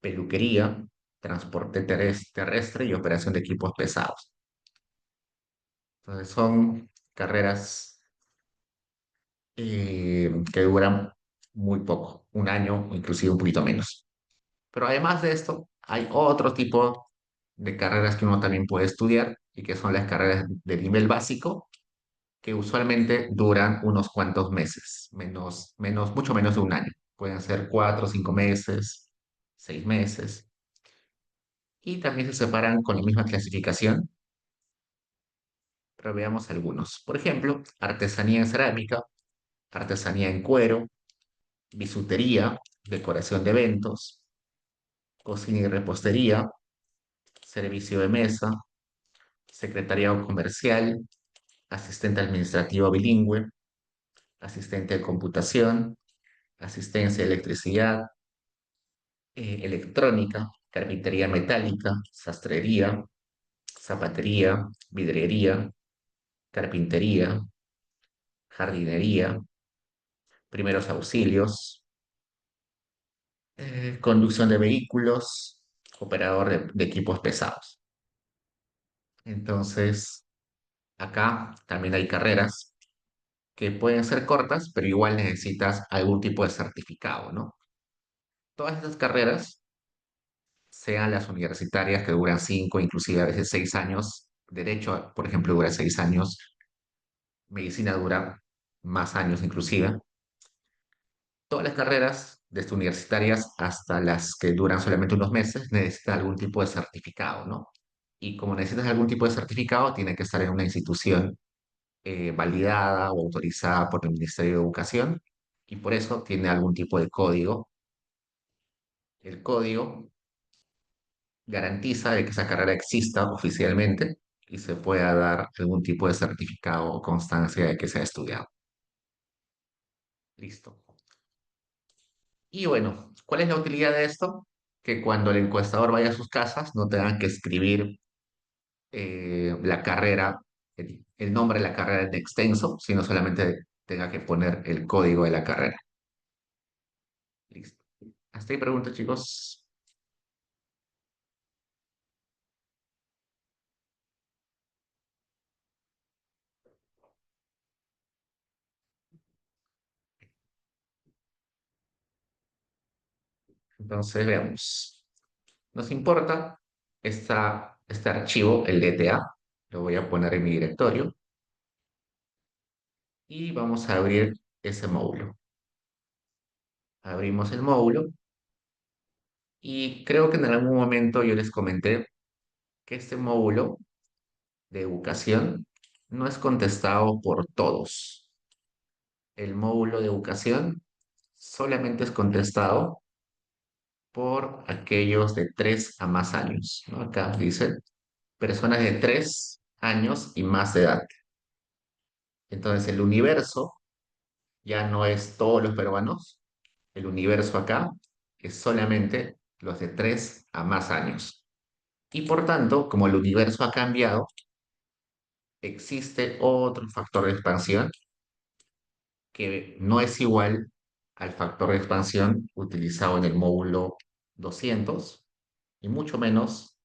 peluquería, transporte terrestre y operación de equipos pesados. Entonces son carreras que duran muy poco, un año o inclusive un poquito menos. Pero además de esto, hay otro tipo de carreras que uno también puede estudiar y que son las carreras de nivel básico, que usualmente duran unos cuantos meses, mucho menos de un año. Pueden ser 4, 5 meses, 6 meses. Y también se separan con la misma clasificación. pero veamos algunos. Por ejemplo, artesanía en cerámica, artesanía en cuero, bisutería, decoración de eventos, cocina y repostería, servicio de mesa, secretariado comercial, asistente administrativo bilingüe, asistente de computación, asistencia de electricidad, electrónica, carpintería metálica, sastrería, zapatería, vidriería, carpintería, jardinería, primeros auxilios, conducción de vehículos, operador de equipos pesados. Entonces, acá también hay carreras que pueden ser cortas, pero igual necesitas algún tipo de certificado, ¿no? Todas estas carreras, sean las universitarias que duran 5, inclusive a veces 6 años, derecho, por ejemplo, dura 6 años, medicina dura más años inclusive, todas las carreras, desde universitarias hasta las que duran solamente unos meses, necesitan algún tipo de certificado, ¿no? Y como necesitas algún tipo de certificado, tiene que estar en una institución validada o autorizada por el Ministerio de Educación y por eso tiene algún tipo de código. El código garantiza de que esa carrera exista oficialmente y se pueda dar algún tipo de certificado o constancia de que se ha estudiado. Listo. Y bueno, ¿cuál es la utilidad de esto? Que cuando el encuestador vaya a sus casas no tengan que escribir la carrera, el nombre de la carrera en extenso, sino solamente tenga que poner el código de la carrera. Listo. Hasta ahí preguntas, chicos. Entonces, veamos. Nos importa este archivo, el DTA. Lo voy a poner en mi directorio y vamos a abrir ese módulo. Abrimos el módulo y creo que en algún momento yo les comenté que este módulo de educación no es contestado por todos. El módulo de educación solamente es contestado por aquellos de 3 a más años, ¿no? Acá dice personas de 3 años y más de edad. Entonces el universo ya no es todos los peruanos, el universo acá es solamente los de 3 a más años. Y por tanto, como el universo ha cambiado, existe otro factor de expansión que no es igual al factor de expansión utilizado en el módulo 200 y mucho menos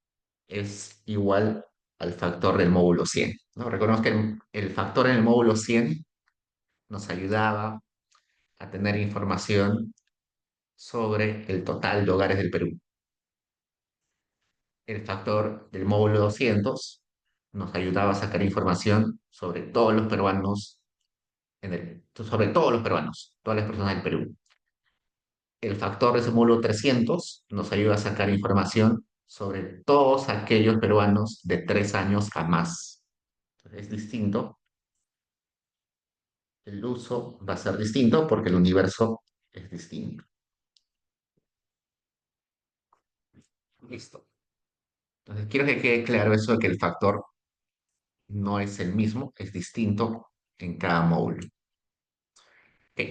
es igual al factor del módulo 100, ¿no? Recordemos que el factor en el módulo 100 nos ayudaba a tener información sobre el total de hogares del Perú. El factor del módulo 200 nos ayudaba a sacar información sobre todos los peruanos, sobre todos los peruanos, todas las personas del Perú. El factor de ese módulo 300 nos ayuda a sacar información sobre todos aquellos peruanos de 3 años a más. Entonces, es distinto, el uso va a ser distinto porque el universo es distinto. Listo. Entonces, quiero que quede claro eso de que el factor no es el mismo, es distinto en cada módulo. Ok.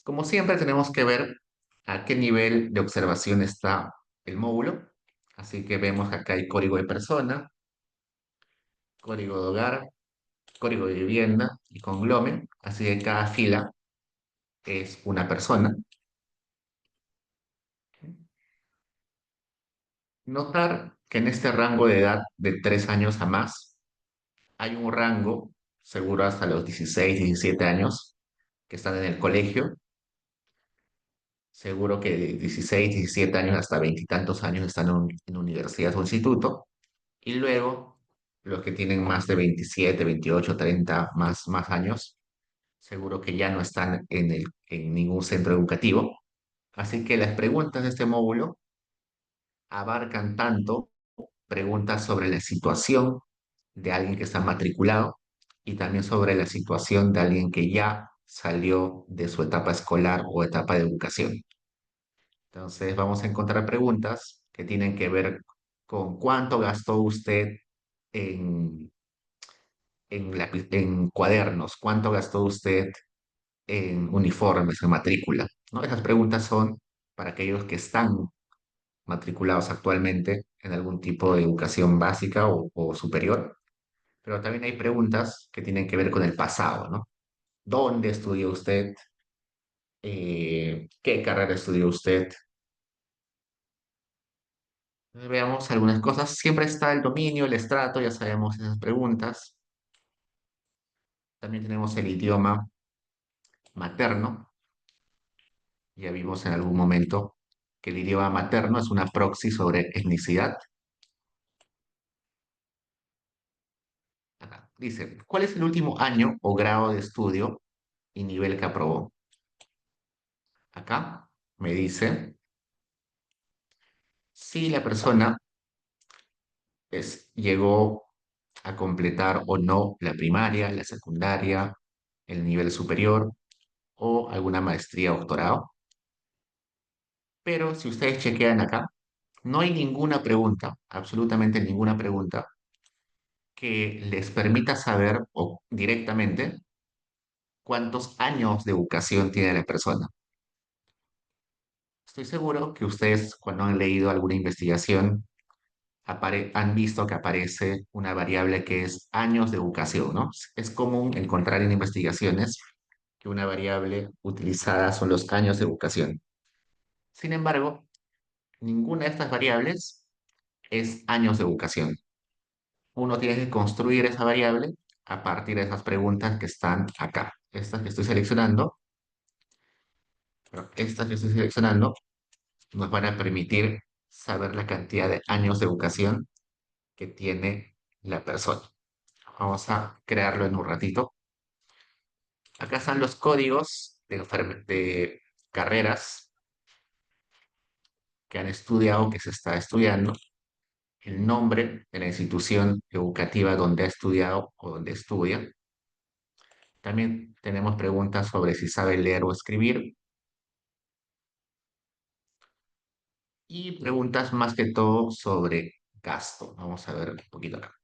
Como siempre, tenemos que ver a qué nivel de observación está el módulo. Así que vemos que acá hay código de persona, código de hogar, código de vivienda y conglome. Así que cada fila es una persona. Notar que en este rango de edad de 3 años a más hay un rango, seguro hasta los 16, 17 años, que están en el colegio. Seguro que de 16, 17 años hasta veintitantos años están en universidad o instituto. Y luego, los que tienen más de 27, 28, 30 más años, seguro que ya no están en ningún centro educativo. Así que las preguntas de este módulo abarcan tanto preguntas sobre la situación de alguien que está matriculado y también sobre la situación de alguien que ya salió de su etapa escolar o etapa de educación. Entonces vamos a encontrar preguntas que tienen que ver con cuánto gastó usted en, en cuadernos, cuánto gastó usted en uniformes, en matrícula, ¿no? Esas preguntas son para aquellos que están matriculados actualmente en algún tipo de educación básica o superior, pero también hay preguntas que tienen que ver con el pasado, ¿no? ¿Dónde estudió usted? ¿Qué carrera estudió usted? Veamos algunas cosas. Siempre está el dominio, el estrato, ya sabemos esas preguntas. También tenemos el idioma materno. Ya vimos en algún momento que el idioma materno es una proxy sobre etnicidad. Acá dice, ¿cuál es el último año o grado de estudio y nivel que aprobó? Acá me dice si la persona llegó a completar o no la primaria, la secundaria, el nivel superior o alguna maestría o doctorado. Pero si ustedes chequean acá, no hay ninguna pregunta, absolutamente ninguna pregunta, que les permita saber o directamente cuántos años de educación tiene la persona. Estoy seguro que ustedes, cuando han leído alguna investigación, han visto que aparece una variable que es años de educación, ¿no? Es común encontrar en investigaciones que una variable utilizada son los años de educación. Sin embargo, ninguna de estas variables es años de educación. Uno tiene que construir esa variable a partir de esas preguntas que están acá. Estas que estoy seleccionando, pero estas que estoy seleccionando nos van a permitir saber la cantidad de años de educación que tiene la persona. Vamos a crearlo en un ratito. Acá están los códigos de carreras que han estudiado, que se está estudiando, el nombre de la institución educativa donde ha estudiado o donde estudia. También tenemos preguntas sobre si sabe leer o escribir y preguntas más que todo sobre gasto. Vamos a ver un poquito acá.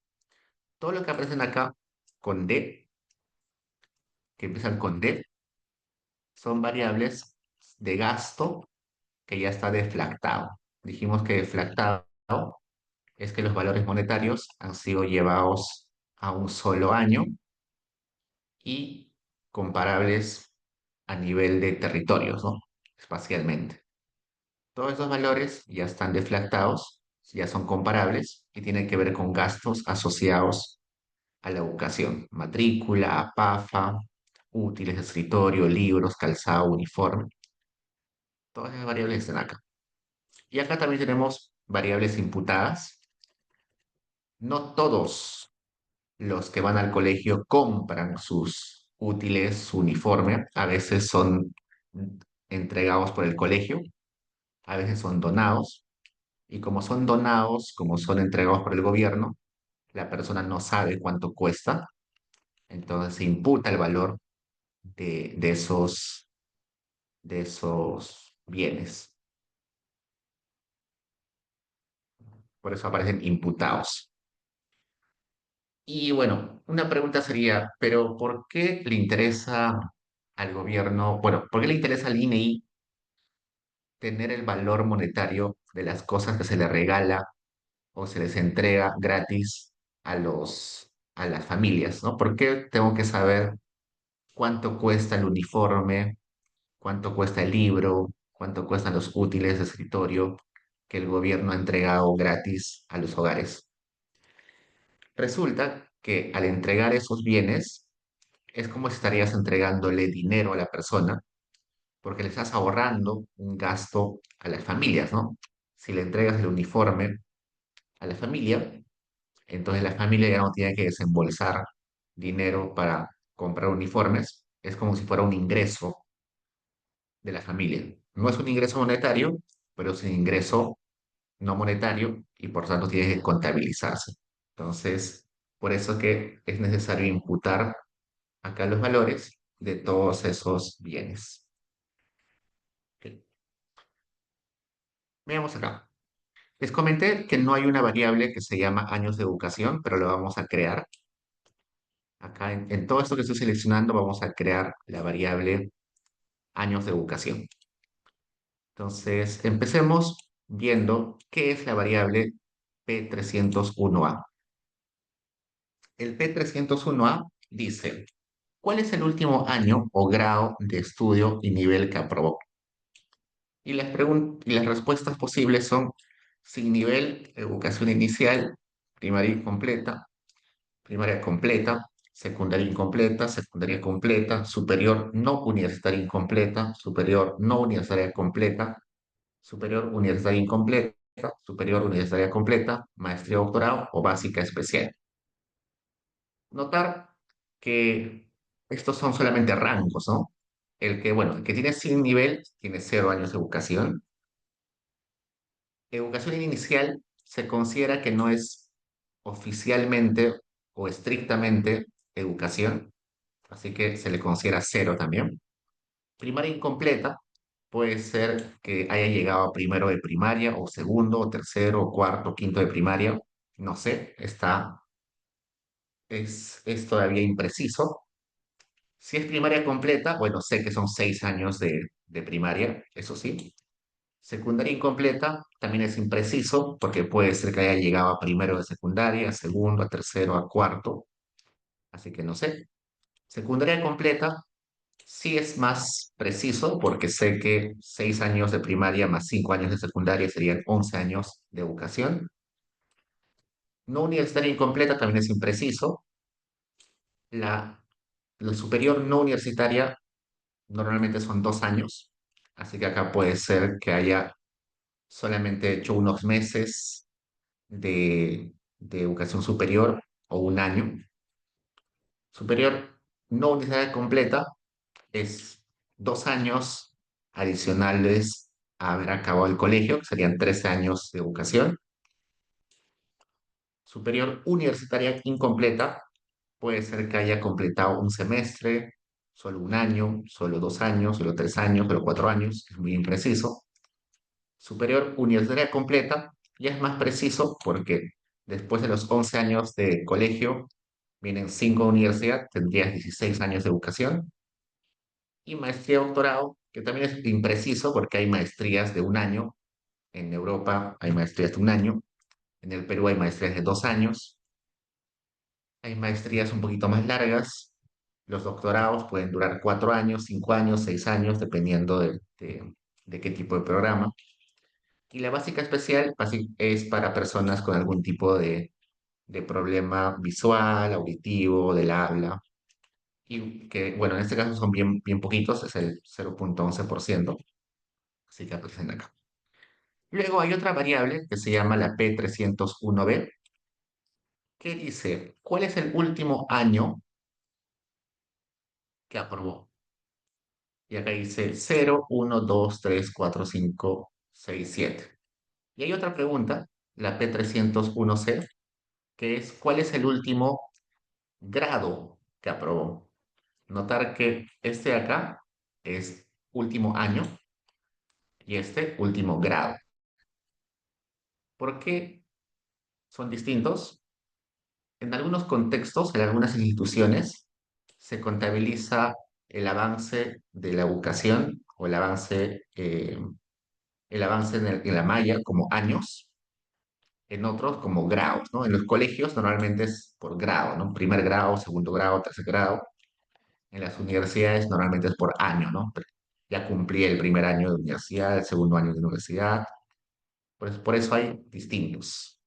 Todo lo que aparecen acá con D, que empiezan con D, son variables de gasto que ya está deflactado. Dijimos que deflactado es que los valores monetarios han sido llevados a un solo año y comparables a nivel de territorios, ¿no? Espacialmente. Todos esos valores ya están deflactados, ya son comparables y tienen que ver con gastos asociados a la educación. Matrícula, PAFA, útiles de escritorio, libros, calzado, uniforme. Todas esas variables están acá. Y acá también tenemos variables imputadas. No todos los que van al colegio compran sus útiles, su uniforme. A veces son entregados por el colegio, a veces son donados. Y como son donados, como son entregados por el gobierno, la persona no sabe cuánto cuesta, entonces se imputa el valor de esos bienes. Por eso aparecen imputados. Y bueno, una pregunta sería, ¿pero por qué le interesa al gobierno, bueno, por qué le interesa al INEI tener el valor monetario de las cosas que se le regala o se les entrega gratis a las familias, ¿no? ¿Por qué tengo que saber cuánto cuesta el uniforme, cuánto cuesta el libro, cuánto cuestan los útiles de escritorio que el gobierno ha entregado gratis a los hogares? Resulta que al entregar esos bienes es como si estarías entregándole dinero a la persona porque le estás ahorrando un gasto a las familias, ¿no? Si le entregas el uniforme a la familia, entonces la familia ya no tiene que desembolsar dinero para comprar uniformes, es como si fuera un ingreso de la familia. No es un ingreso monetario, pero es un ingreso no monetario y por tanto tiene que contabilizarse. Entonces, Por eso que es necesario imputar acá los valores de todos esos bienes. Ok, veamos acá. Les comenté que no hay una variable que se llama años de educación, pero lo vamos a crear. Acá en todo esto que estoy seleccionando vamos a crear la variable años de educación. Entonces, empecemos viendo qué es la variable P301A. El P301A dice, ¿cuál es el último año o grado de estudio y nivel que aprobó? Y las respuestas posibles son sin nivel, educación inicial, primaria incompleta, primaria completa, secundaria completa, superior no universitaria incompleta, superior no universitaria completa, superior universitaria incompleta, superior universitaria completa, maestría doctorado o básica especial. Notar que estos son solamente rangos, ¿no? El que tiene sin nivel tiene 0 años de educación. Educación inicial se considera que no es oficialmente o estrictamente educación, así que se le considera 0 también. Primaria incompleta puede ser que haya llegado a primero de primaria o segundo o tercero o cuarto o quinto de primaria, no sé, es todavía impreciso. Si es primaria completa, bueno, sé que son 6 años de primaria, eso sí. Secundaria incompleta también es impreciso porque puede ser que haya llegado a primero de secundaria, a segundo, a tercero, a cuarto, así que no sé. Secundaria completa sí es más preciso porque sé que 6 años de primaria más 5 años de secundaria serían 11 años de educación. No universitaria incompleta también es impreciso. La, la superior no universitaria normalmente son 2 años, así que acá puede ser que haya solamente hecho unos meses de educación superior o un año. Superior no universitaria completa es 2 años adicionales a haber acabado el colegio, que serían 13 años de educación. Superior universitaria incompleta puede ser que haya completado un semestre, solo un año, solo 2 años, solo 3 años, solo 4 años, es muy impreciso. Superior universitaria completa ya es más preciso porque después de los 11 años de colegio vienen 5 de universidad, tendrías 16 años de educación. Y maestría doctorado, que también es impreciso porque hay maestrías de un año, en Europa hay maestrías de un año, en el Perú hay maestrías de 2 años, hay maestrías un poquito más largas, los doctorados pueden durar 4 años, 5 años, 6 años, dependiendo de qué tipo de programa. Y la básica especial es para personas con algún tipo de problema visual, auditivo, del habla, y que, bueno, en este caso son bien, bien poquitos, es el 0,11%, así que aparecen acá. Luego hay otra variable que se llama la P301B, que dice, ¿cuál es el último año que aprobó? Y acá dice 0, 1, 2, 3, 4, 5, 6, 7. Y hay otra pregunta, la P301C, que es, ¿cuál es el último grado que aprobó? Notar que este de acá es último año y este último grado. ¿Por qué son distintos? En algunos contextos, en algunas instituciones, se contabiliza el avance de la educación o el avance en la malla como años, en otros como grados, ¿no? En los colegios normalmente es por grado, ¿no? Primer grado, segundo grado, tercer grado. En las universidades normalmente es por año, ¿no? Ya cumplí el primer año de universidad, el segundo año de universidad, por eso hay distintos.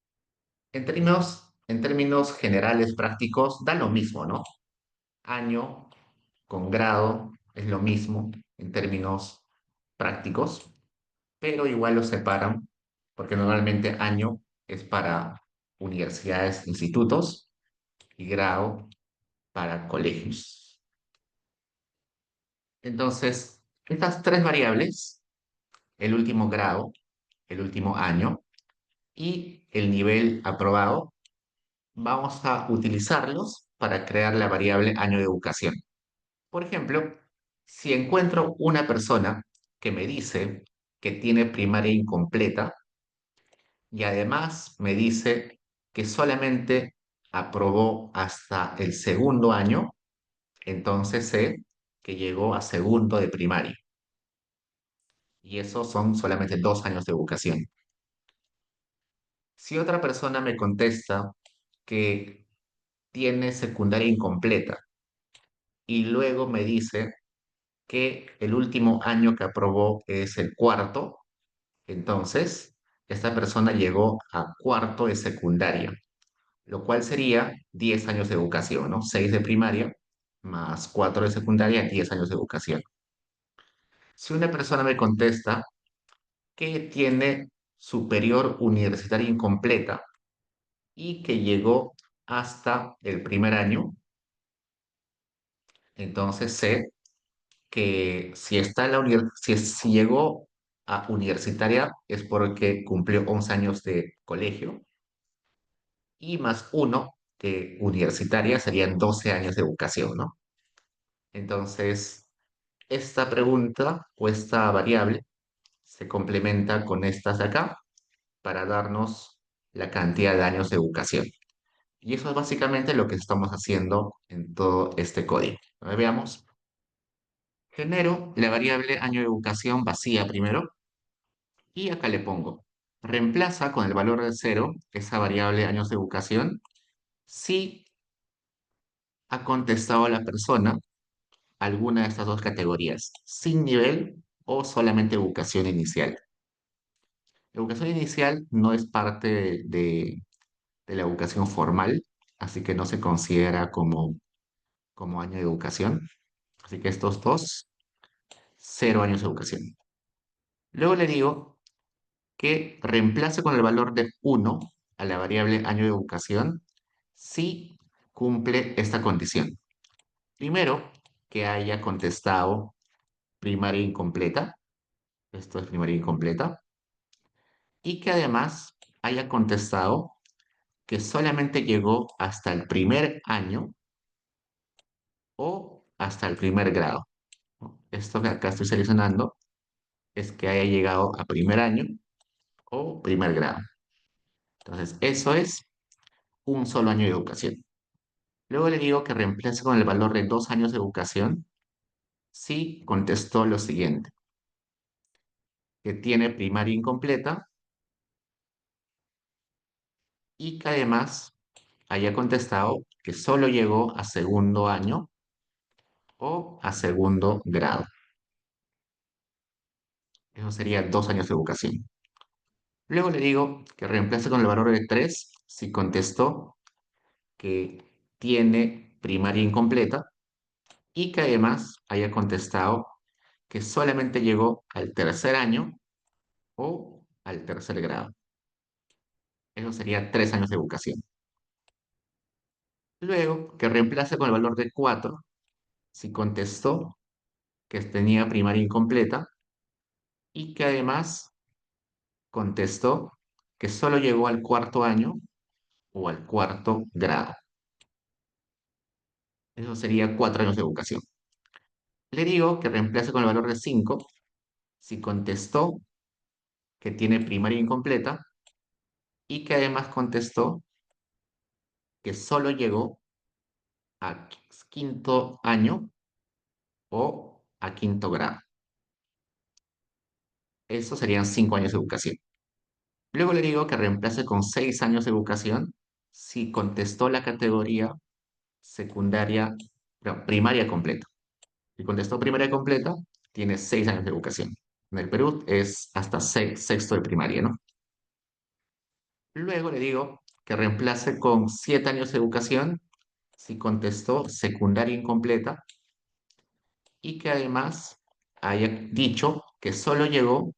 En términos generales, prácticos, da lo mismo, ¿no? Año con grado es lo mismo en términos prácticos, pero igual los separan porque normalmente año es para universidades, institutos y grado para colegios. Entonces, estas tres variables, el último grado, el último año y el nivel aprobado, vamos a utilizarlos para crear la variable año de educación. Por ejemplo, si encuentro una persona que me dice que tiene primaria incompleta y además me dice que solamente aprobó hasta el segundo año, entonces sé que llegó a segundo de primaria. Y esos son solamente 2 años de educación. Si otra persona me contesta que tiene secundaria incompleta y luego me dice que el último año que aprobó es el cuarto, entonces esta persona llegó a cuarto de secundaria, lo cual sería 10 años de educación, ¿no? 6 de primaria más 4 de secundaria, 10 años de educación. Si una persona me contesta que tiene superior universitaria incompleta y que llegó hasta el primer año, entonces sé que si está en si llegó a universitaria es porque cumplió 11 años de colegio y más uno que universitaria serían 12 años de educación, ¿no? Entonces, esta pregunta o esta variable se complementa con estas de acá para darnos la cantidad de años de educación. Y eso es básicamente lo que estamos haciendo en todo este código. A ver, veamos. Genero la variable año de educación vacía primero y acá le pongo. Reemplaza con el valor de cero esa variable años de educación si ha contestado la persona alguna de estas dos categorías, sin nivel o solamente educación inicial. Educación inicial no es parte de la educación formal, así que no se considera como año de educación. Así que estos dos, 0 años de educación. Luego le digo que reemplace con el valor de 1 a la variable año de educación si cumple esta condición. Primero, que haya contestado primaria incompleta, esto es primaria incompleta, y que además haya contestado que solamente llegó hasta el primer año o hasta el primer grado, ¿no? Esto que acá estoy seleccionando es que haya llegado a primer año o primer grado. Entonces, eso es un solo año de educación. Luego le digo que reemplace con el valor de 2 años de educación si contestó lo siguiente, que tiene primaria incompleta y que además haya contestado que solo llegó a segundo año o a segundo grado. Eso sería 2 años de educación. Luego le digo que reemplace con el valor de 3 si contestó que tiene primaria incompleta y que además haya contestado que solamente llegó al tercer año o al tercer grado. Eso sería 3 años de educación. Luego, que reemplace con el valor de 4 si contestó que tenía primaria incompleta y que además contestó que solo llegó al cuarto año o al cuarto grado. Eso sería 4 años de educación. Le digo que reemplace con el valor de 5 si contestó que tiene primaria incompleta y que además contestó que solo llegó a quinto año o a quinto grado. Eso serían 5 años de educación. Luego le digo que reemplace con 6 años de educación si contestó la categoría secundaria, no, primaria completa. Si contestó primaria completa, tiene 6 años de educación. En el Perú es hasta sexto de primaria, ¿no? Luego le digo que reemplace con 7 años de educación si contestó secundaria incompleta y que además haya dicho que solo llegó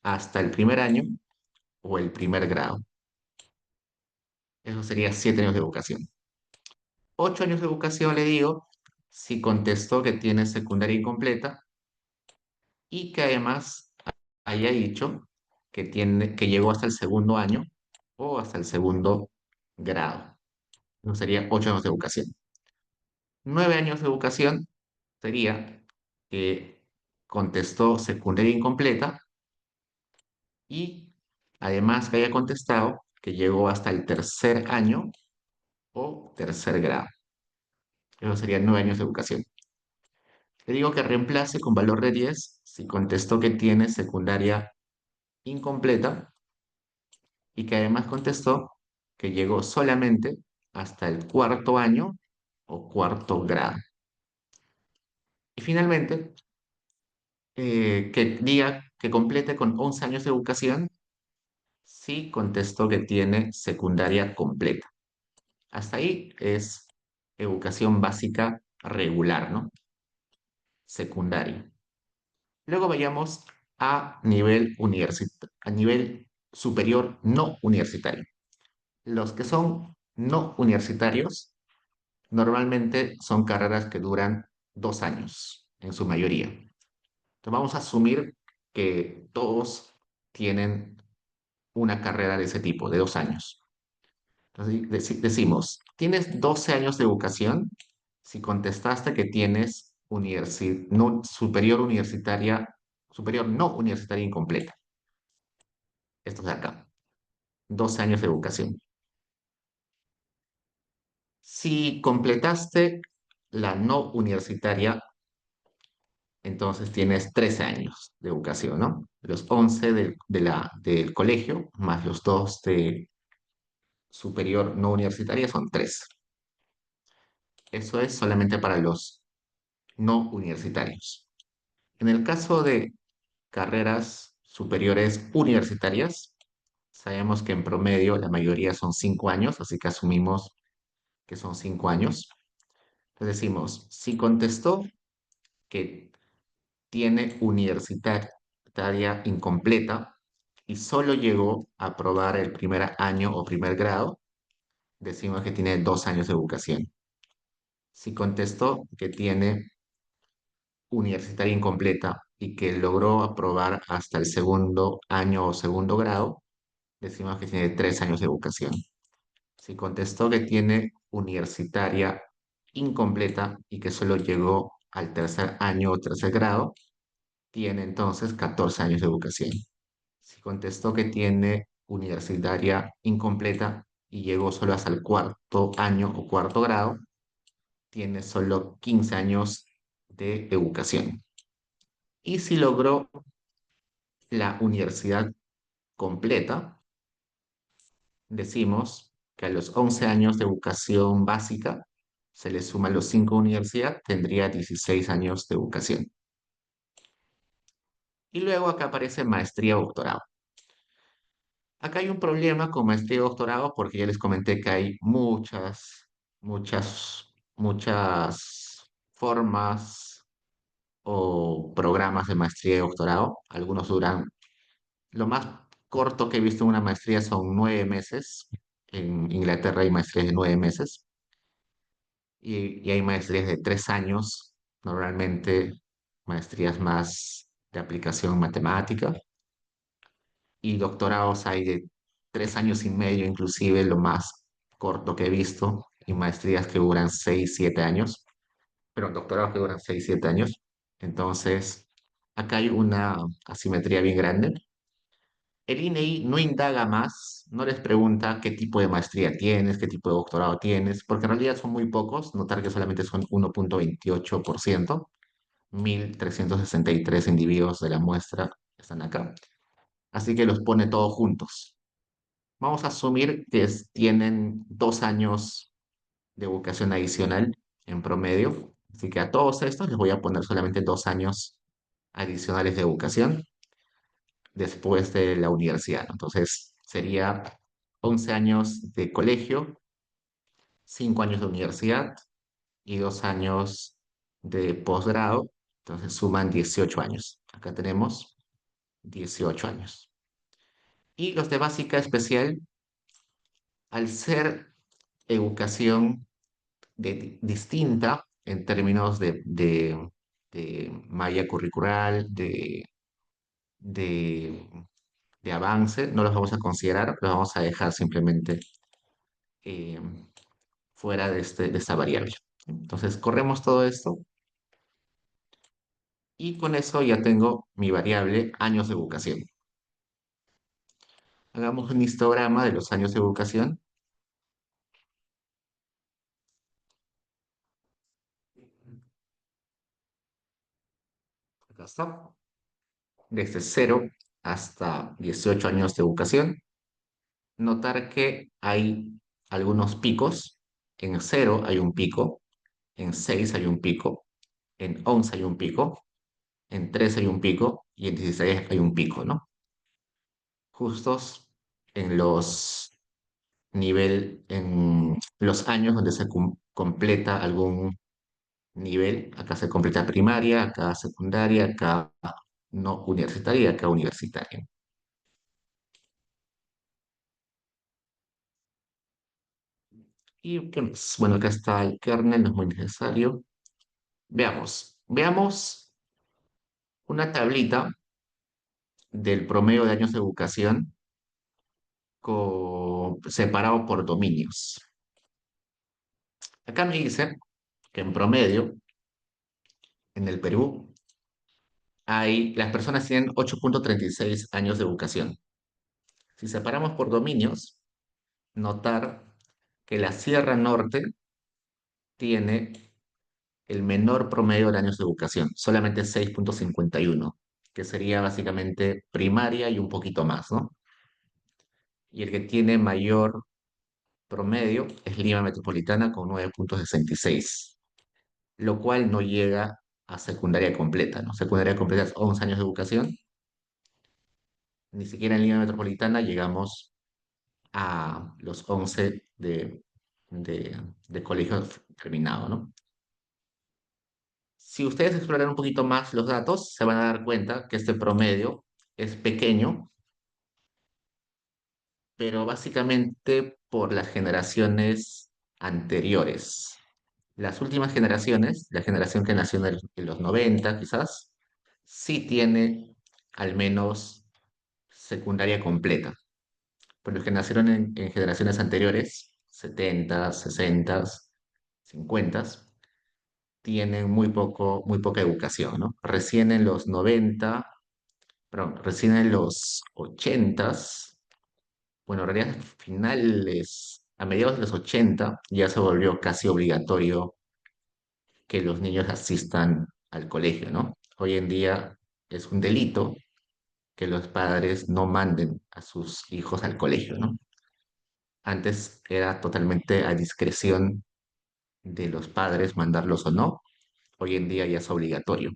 hasta el primer año o el primer grado. Eso sería 7 años de educación. 8 años de educación le digo si contestó que tiene secundaria incompleta y que además haya dicho que llegó hasta el segundo año o hasta el segundo grado. No sería 8 años de educación. 9 años de educación sería que contestó secundaria incompleta y además que haya contestado que llegó hasta el tercer año o tercer grado. Eso serían 9 años de educación. Le digo que reemplace con valor de 10 si contestó que tiene secundaria incompleta y que además contestó que llegó solamente hasta el cuarto año o cuarto grado. Y finalmente, que diga que complete con 11 años de educación si contestó que tiene secundaria completa. Hasta ahí es educación básica regular, ¿no? Secundaria. Luego vayamos a nivel superior no universitario. Los que son no universitarios normalmente son carreras que duran 2 años en su mayoría. Entonces vamos a asumir que todos tienen una carrera de ese tipo, de 2 años. Entonces decimos, ¿tienes 12 años de educación? Si contestaste que tienes superior no universitaria incompleta. Esto de acá, 12 años de educación. Si completaste la no universitaria, entonces tienes 13 años de educación, ¿no? Los 11 del colegio más los 2 de superior no universitaria son 13. Eso es solamente para los no universitarios. En el caso de carreras superiores universitarias, sabemos que en promedio la mayoría son 5 años, así que asumimos que son 5 años. Entonces decimos, si contestó que tiene universitaria incompleta y solo llegó a aprobar el primer año o primer grado, decimos que tiene 2 años de educación. Si contestó que tiene universitaria incompleta y que logró aprobar hasta el segundo año o segundo grado, decimos que tiene 3 años de educación. Si contestó que tiene universitaria incompleta y que solo llegó al tercer año o tercer grado, tiene entonces 14 años de educación. Si contestó que tiene universitaria incompleta y llegó solo hasta el cuarto año o cuarto grado, tiene solo 15 años de educación. Y si logró la universidad completa, decimos que a los 11 años de educación básica se le suman los 5 de universidad, tendría 16 años de educación. Y luego acá aparece maestría o doctorado. Acá hay un problema con maestría y doctorado porque ya les comenté que hay muchas formas o programas de maestría y doctorado. Algunos duran, lo más corto que he visto en una maestría son 9 meses. En Inglaterra hay maestrías de 9 meses y hay maestrías de 3 años, normalmente maestrías más de aplicación matemática y doctorados hay de 3 años y medio, inclusive lo más corto que he visto, y maestrías que duran 6, 7 años, pero doctorados que duran 6, 7 años. Entonces, acá hay una asimetría bien grande. El INEI no indaga más, no les pregunta qué tipo de maestría tienes, qué tipo de doctorado tienes, porque en realidad son muy pocos, notar que solamente son 1,28%, 1.363 individuos de la muestra están acá, así que los pone todos juntos. Vamos a asumir que tienen 2 años de educación adicional en promedio. Así que a todos estos les voy a poner solamente 2 años adicionales de educación después de la universidad, ¿no? Entonces sería 11 años de colegio, 5 años de universidad y 2 años de posgrado. Entonces suman 18 años. Acá tenemos 18 años. Y los de básica especial, al ser educación distinta en términos de malla curricular, de, de avance, no los vamos a considerar, los vamos a dejar simplemente eh, fuera de esta variable. Entonces, corremos todo esto y con eso ya tengo mi variable años de educación. Hagamos un histograma de los años de educación. Acá está. Desde 0 hasta 18 años de educación. Notar que hay algunos picos. En 0 hay un pico, en 6 hay un pico, en 11 hay un pico, en 13 hay un pico y en 16 hay un pico, ¿no? Justos en en los años donde se completa algún nivel. Acá se completa primaria, acá secundaria, acá no universitaria, acá universitaria. ¿Y qué más? Bueno, acá está el kernel, no es muy necesario. Veamos una tablita del promedio de años de educación separado por dominios. Acá me dice que en promedio, en el Perú, las personas tienen 8,36 años de educación. Si separamos por dominios, notar que la Sierra Norte tiene el menor promedio de años de educación, solamente 6,51, que sería básicamente primaria y un poquito más, ¿no? Y el que tiene mayor promedio es Lima Metropolitana con 9,66, lo cual no llega a secundaria completa, ¿no? Secundaria completa es 11 años de educación, ni siquiera en Lima Metropolitana llegamos a los 11 de colegio terminado, ¿no? Si ustedes exploran un poquito más los datos, se van a dar cuenta que este promedio es pequeño, pero básicamente por las generaciones anteriores. Las últimas generaciones, la generación que nació en los 90 quizás, sí tiene al menos secundaria completa. Pero los que nacieron en generaciones anteriores, 70, 60, 50, tienen muy poca educación, ¿no? Recién en los 90, perdón, recién en los 80, bueno, en realidad a mediados de los 80 ya se volvió casi obligatorio que los niños asistan al colegio, ¿no? Hoy en día es un delito que los padres no manden a sus hijos al colegio, ¿no? Antes era totalmente a discreción de los padres mandarlos o no. Hoy en día ya es obligatorio.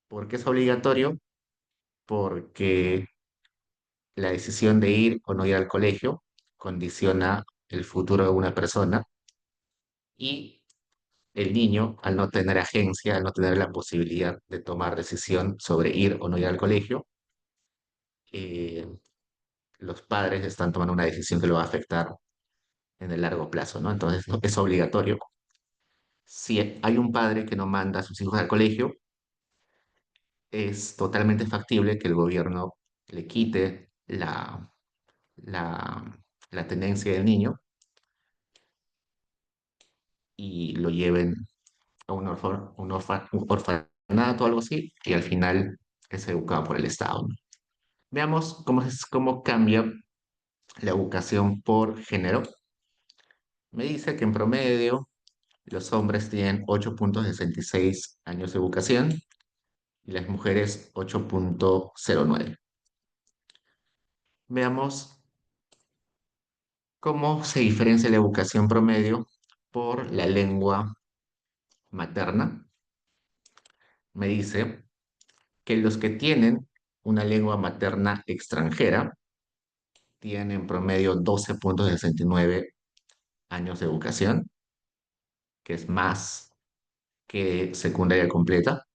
¿Por qué es obligatorio? Porque la decisión de ir o no ir al colegio condiciona el futuro de una persona y el niño, al no tener agencia, al no tener la posibilidad de tomar decisión sobre ir o no ir al colegio, eh, los padres están tomando una decisión que lo va a afectar en el largo plazo, ¿no? Entonces, es obligatorio. Si hay un padre que no manda a sus hijos al colegio, es totalmente factible que el gobierno le quite la, la tenencia del niño y lo lleven a un orfanato o algo así, y al final es educado por el Estado, ¿no? Veamos cómo cambia la educación por género. Me dice que en promedio los hombres tienen 8,66 años de educación y las mujeres 8,09. Veamos cómo se diferencia la educación promedio por la lengua materna. Me dice que los que tienen una lengua materna extranjera tienen en promedio 12,69 años de educación, que es más que secundaria completa.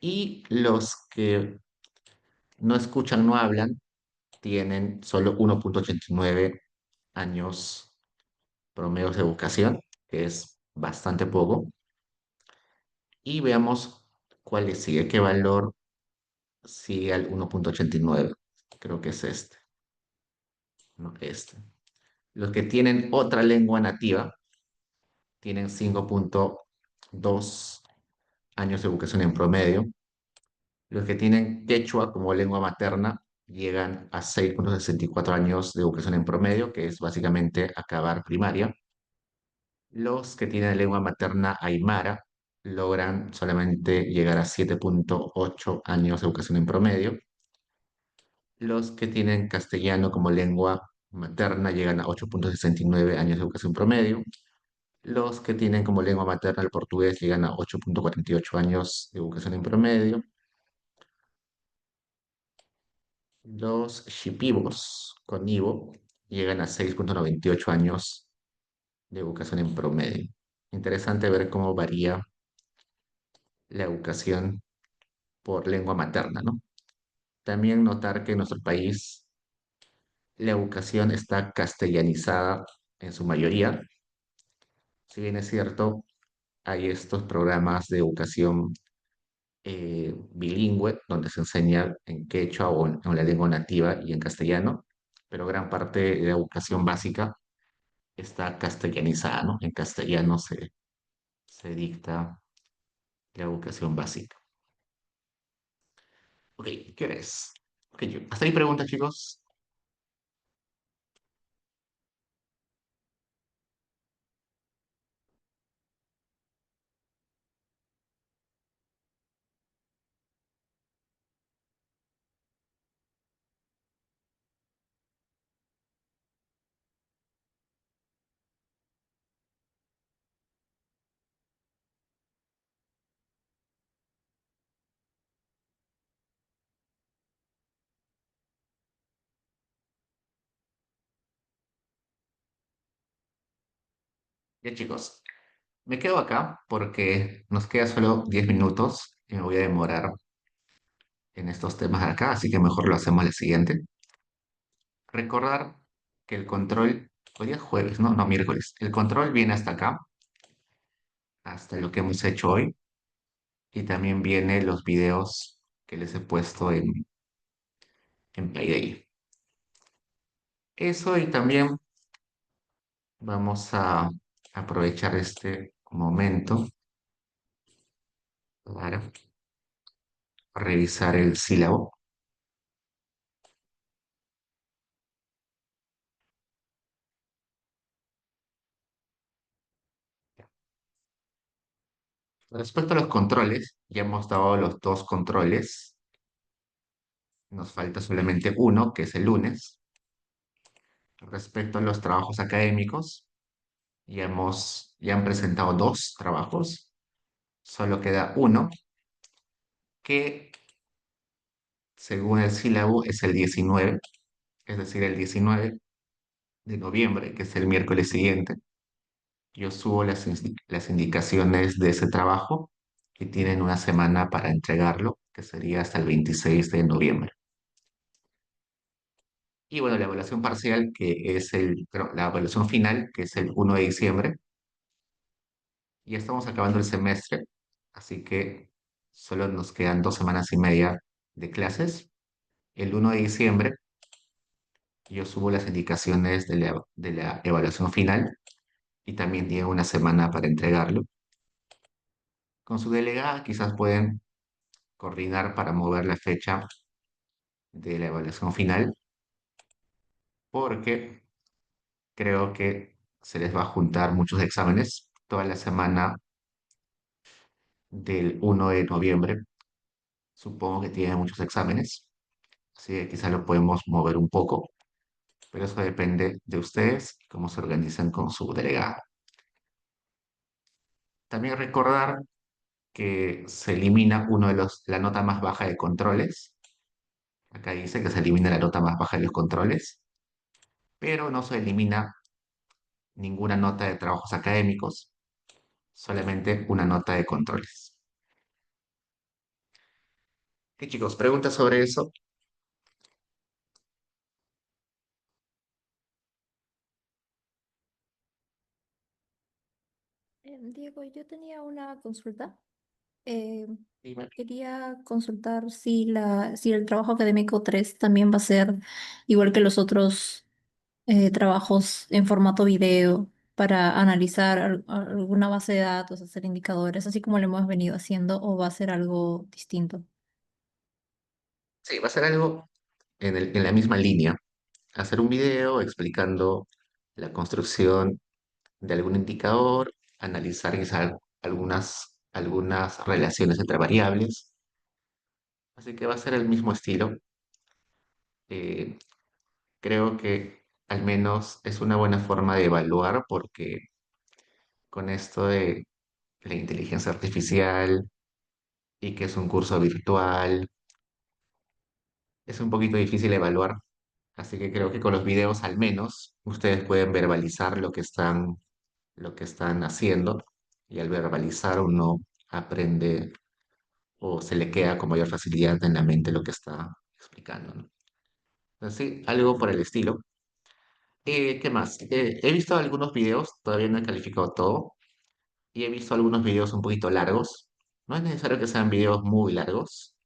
Y los que no escuchan, no hablan, tienen solo 1,89 años promedios de educación, que es bastante poco. Y veamos cuál le sigue, qué valor sigue al 1,89. Creo que es este, no este. Los que tienen otra lengua nativa tienen 5,2 años de educación en promedio. Los que tienen quechua como lengua materna llegan a 6,64 años de educación en promedio, que es básicamente acabar primaria. Los que tienen lengua materna aymara logran solamente llegar a 7,8 años de educación en promedio. Los que tienen castellano como lengua materna llegan a 8,69 años de educación promedio. Los que tienen como lengua materna el portugués llegan a 8,48 años de educación en promedio. Los shipibos con Ivo llegan a 6,98 años de educación en promedio. Interesante ver cómo varía la educación por lengua materna, ¿no? También notar que en nuestro país la educación está castellanizada en su mayoría. Si bien es cierto, hay estos programas de educación bilingüe donde se enseña en quechua o en la lengua nativa y en castellano, pero gran parte de la educación básica está castellanizada, ¿no? En castellano se dicta la educación básica. Ok, ¿qué ves? Ok, hasta ahí preguntas, chicos. Ya, chicos, me quedo acá porque nos queda solo 10 minutos y me voy a demorar en estos temas de acá, así que mejor lo hacemos la siguiente. Recordar que el control, hoy día es jueves, ¿no? No, miércoles. El control viene hasta acá, hasta lo que hemos hecho hoy, y también viene los videos que les he puesto en Payday. Eso y también vamos a aprovechar este momento para revisar el sílabo. Respecto a los controles, ya hemos dado los dos controles. Nos falta solamente uno, que es el lunes. Respecto a los trabajos académicos, ya han presentado dos trabajos. Solo queda uno, que según el sílabo es el 19, es decir, el 19 de noviembre, que es el miércoles siguiente. Yo subo las indicaciones de ese trabajo y tienen una semana para entregarlo, que sería hasta el 26 de noviembre. Y bueno, la evaluación parcial, pero la evaluación final, que es el 1 de diciembre. Ya estamos acabando el semestre, así que solo nos quedan 2 semanas y media de clases. El 1 de diciembre yo subo las indicaciones de la evaluación final y también tiene una semana para entregarlo. Con su delegada quizás pueden coordinar para mover la fecha de la evaluación final, porque creo que se les va a juntar muchos exámenes toda la semana del 1 de noviembre. Supongo que tienen muchos exámenes, así que quizás lo podemos mover un poco, pero eso depende de ustedes y cómo se organizan con su delegada. También recordar que se elimina la nota más baja de controles. Acá dice que se elimina la nota más baja de los controles, pero no se elimina ninguna nota de trabajos académicos, solamente una nota de controles. ¿Qué chicos? ¿Preguntas sobre eso? Diego, yo tenía una consulta. Eh, Dime. Quería consultar si el trabajo académico 3 también va a ser igual que los otros trabajos en formato video para analizar alguna base de datos, hacer indicadores, así como lo hemos venido haciendo, o va a ser algo distinto? Sí, va a ser algo en la misma línea. Hacer un video explicando la construcción de algún indicador, analizar quizá algunas relaciones entre variables. Así que va a ser el mismo estilo. Eh, Creo que al menos es una buena forma de evaluar porque con esto de la inteligencia artificial y que es un curso virtual, es un poquito difícil evaluar. Así que creo que con los videos al menos ustedes pueden verbalizar lo que están haciendo y al verbalizar uno aprende o se le queda con mayor facilidad en la mente lo que está explicando, ¿no? Entonces, sí, algo por el estilo. ¿Qué más? He visto algunos videos, todavía no he calificado todo, y he visto algunos videos un poquito largos. No es necesario que sean videos muy largos,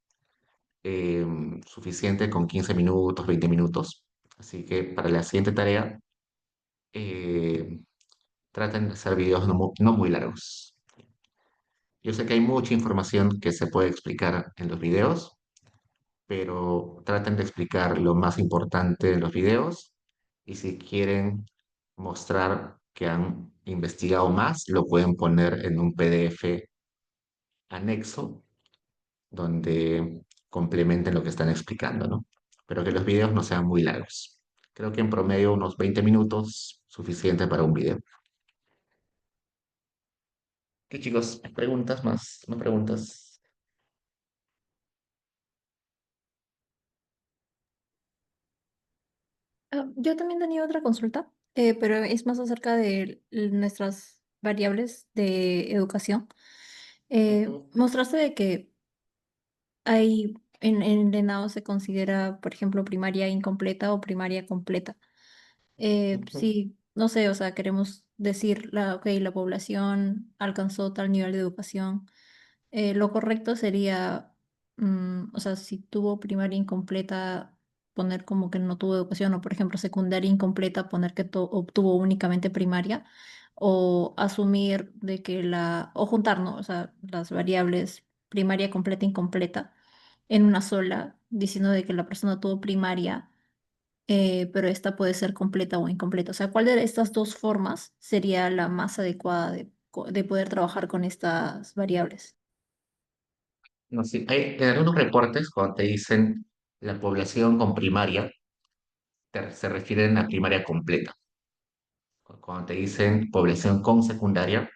eh, suficiente con 15 minutos, 20 minutos. Así que para la siguiente tarea, eh, traten de hacer videos no muy largos. Yo sé que hay mucha información que se puede explicar en los videos, pero traten de explicar lo más importante en los videos y si quieren mostrar que han investigado más, lo pueden poner en un PDF anexo donde complementen lo que están explicando, ¿no? Pero que los videos no sean muy largos. Creo que en promedio unos 20 minutos, suficiente para un video. ¿Qué chicos? ¿Preguntas más? ¿No preguntas? Yo también tenía otra consulta, pero es más acerca de nuestras variables de educación. Ujú, Mostraste de que hay en el ENAO se considera, por ejemplo, primaria incompleta o primaria completa. ujú. Sí, no sé, o sea, queremos decir, ok, la población alcanzó tal nivel de educación. Lo correcto sería, o sea, si tuvo primaria incompleta, poner como que no tuvo educación, o por ejemplo, secundaria incompleta, poner que obtuvo únicamente primaria, o asumir de que o juntar, ¿no? O sea, las variables primaria completa, incompleta, en una sola, diciendo de que la persona tuvo primaria, pero esta puede ser completa o incompleta. O sea, ¿cuál de estas dos formas sería la más adecuada de poder trabajar con estas variables? No, sí, en algunos reportes, cuando te dicen la población con primaria, se refieren a primaria completa. Cuando te dicen población con secundaria,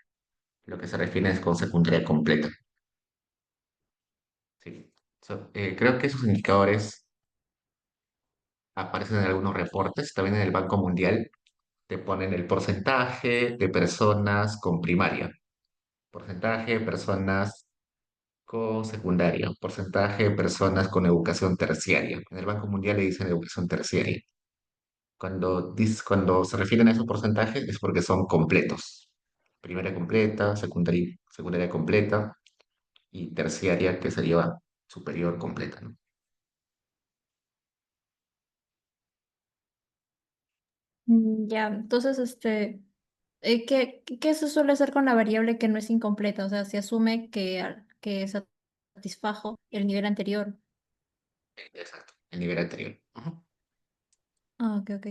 lo que se refiere es con secundaria completa. Sí. Creo que esos indicadores aparecen en algunos reportes, también en el Banco Mundial te ponen el porcentaje de personas con primaria, porcentaje de personas con secundaria, porcentaje de personas con educación terciaria. En el Banco Mundial le dicen educación terciaria. Cuando se refieren a esos porcentajes es porque son completos. Primaria completa, secundaria completa y terciaria que sería superior completa, ¿no? Ya, entonces, ¿qué se suele hacer con la variable que no es incompleta? O sea, se asume que satisfajo el nivel anterior. Exacto, el nivel anterior. Ujú. Ah, ok, ok.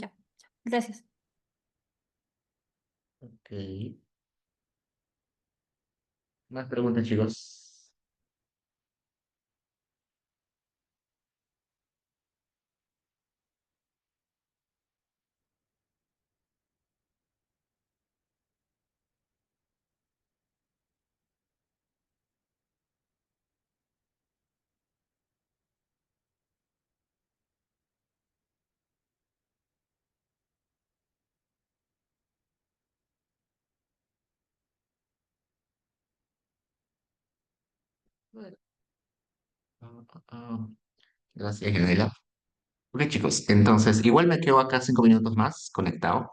Ya, gracias. Ok. Más preguntas, chicos. Bueno, ah, ah, ah. Gracias, Yanela. Ok, chicos, entonces igual me quedo acá 5 minutos más conectado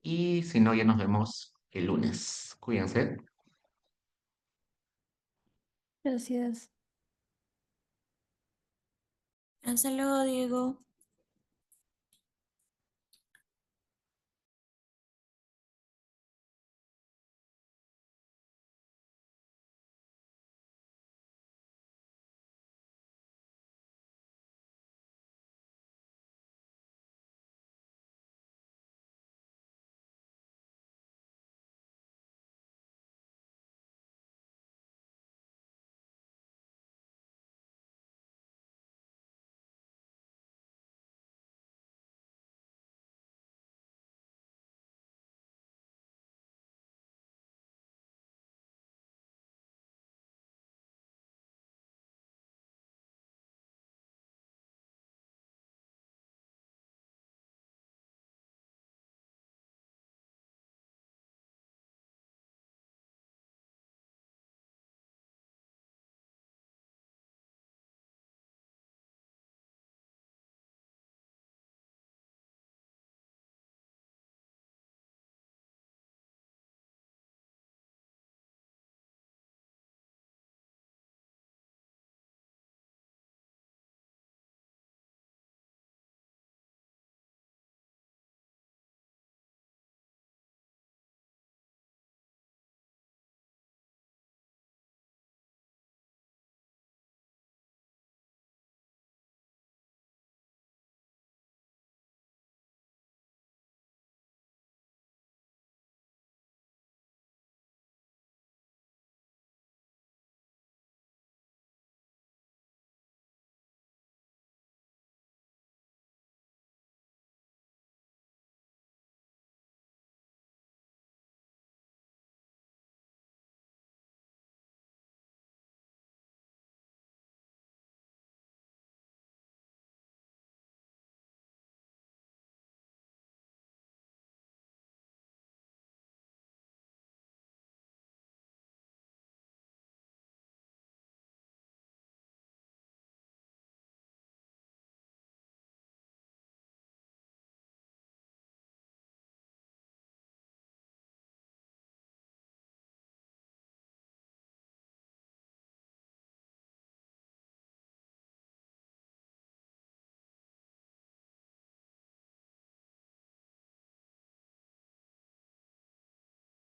y si no, ya nos vemos el lunes. Cuídense. Gracias. Hasta luego, Diego.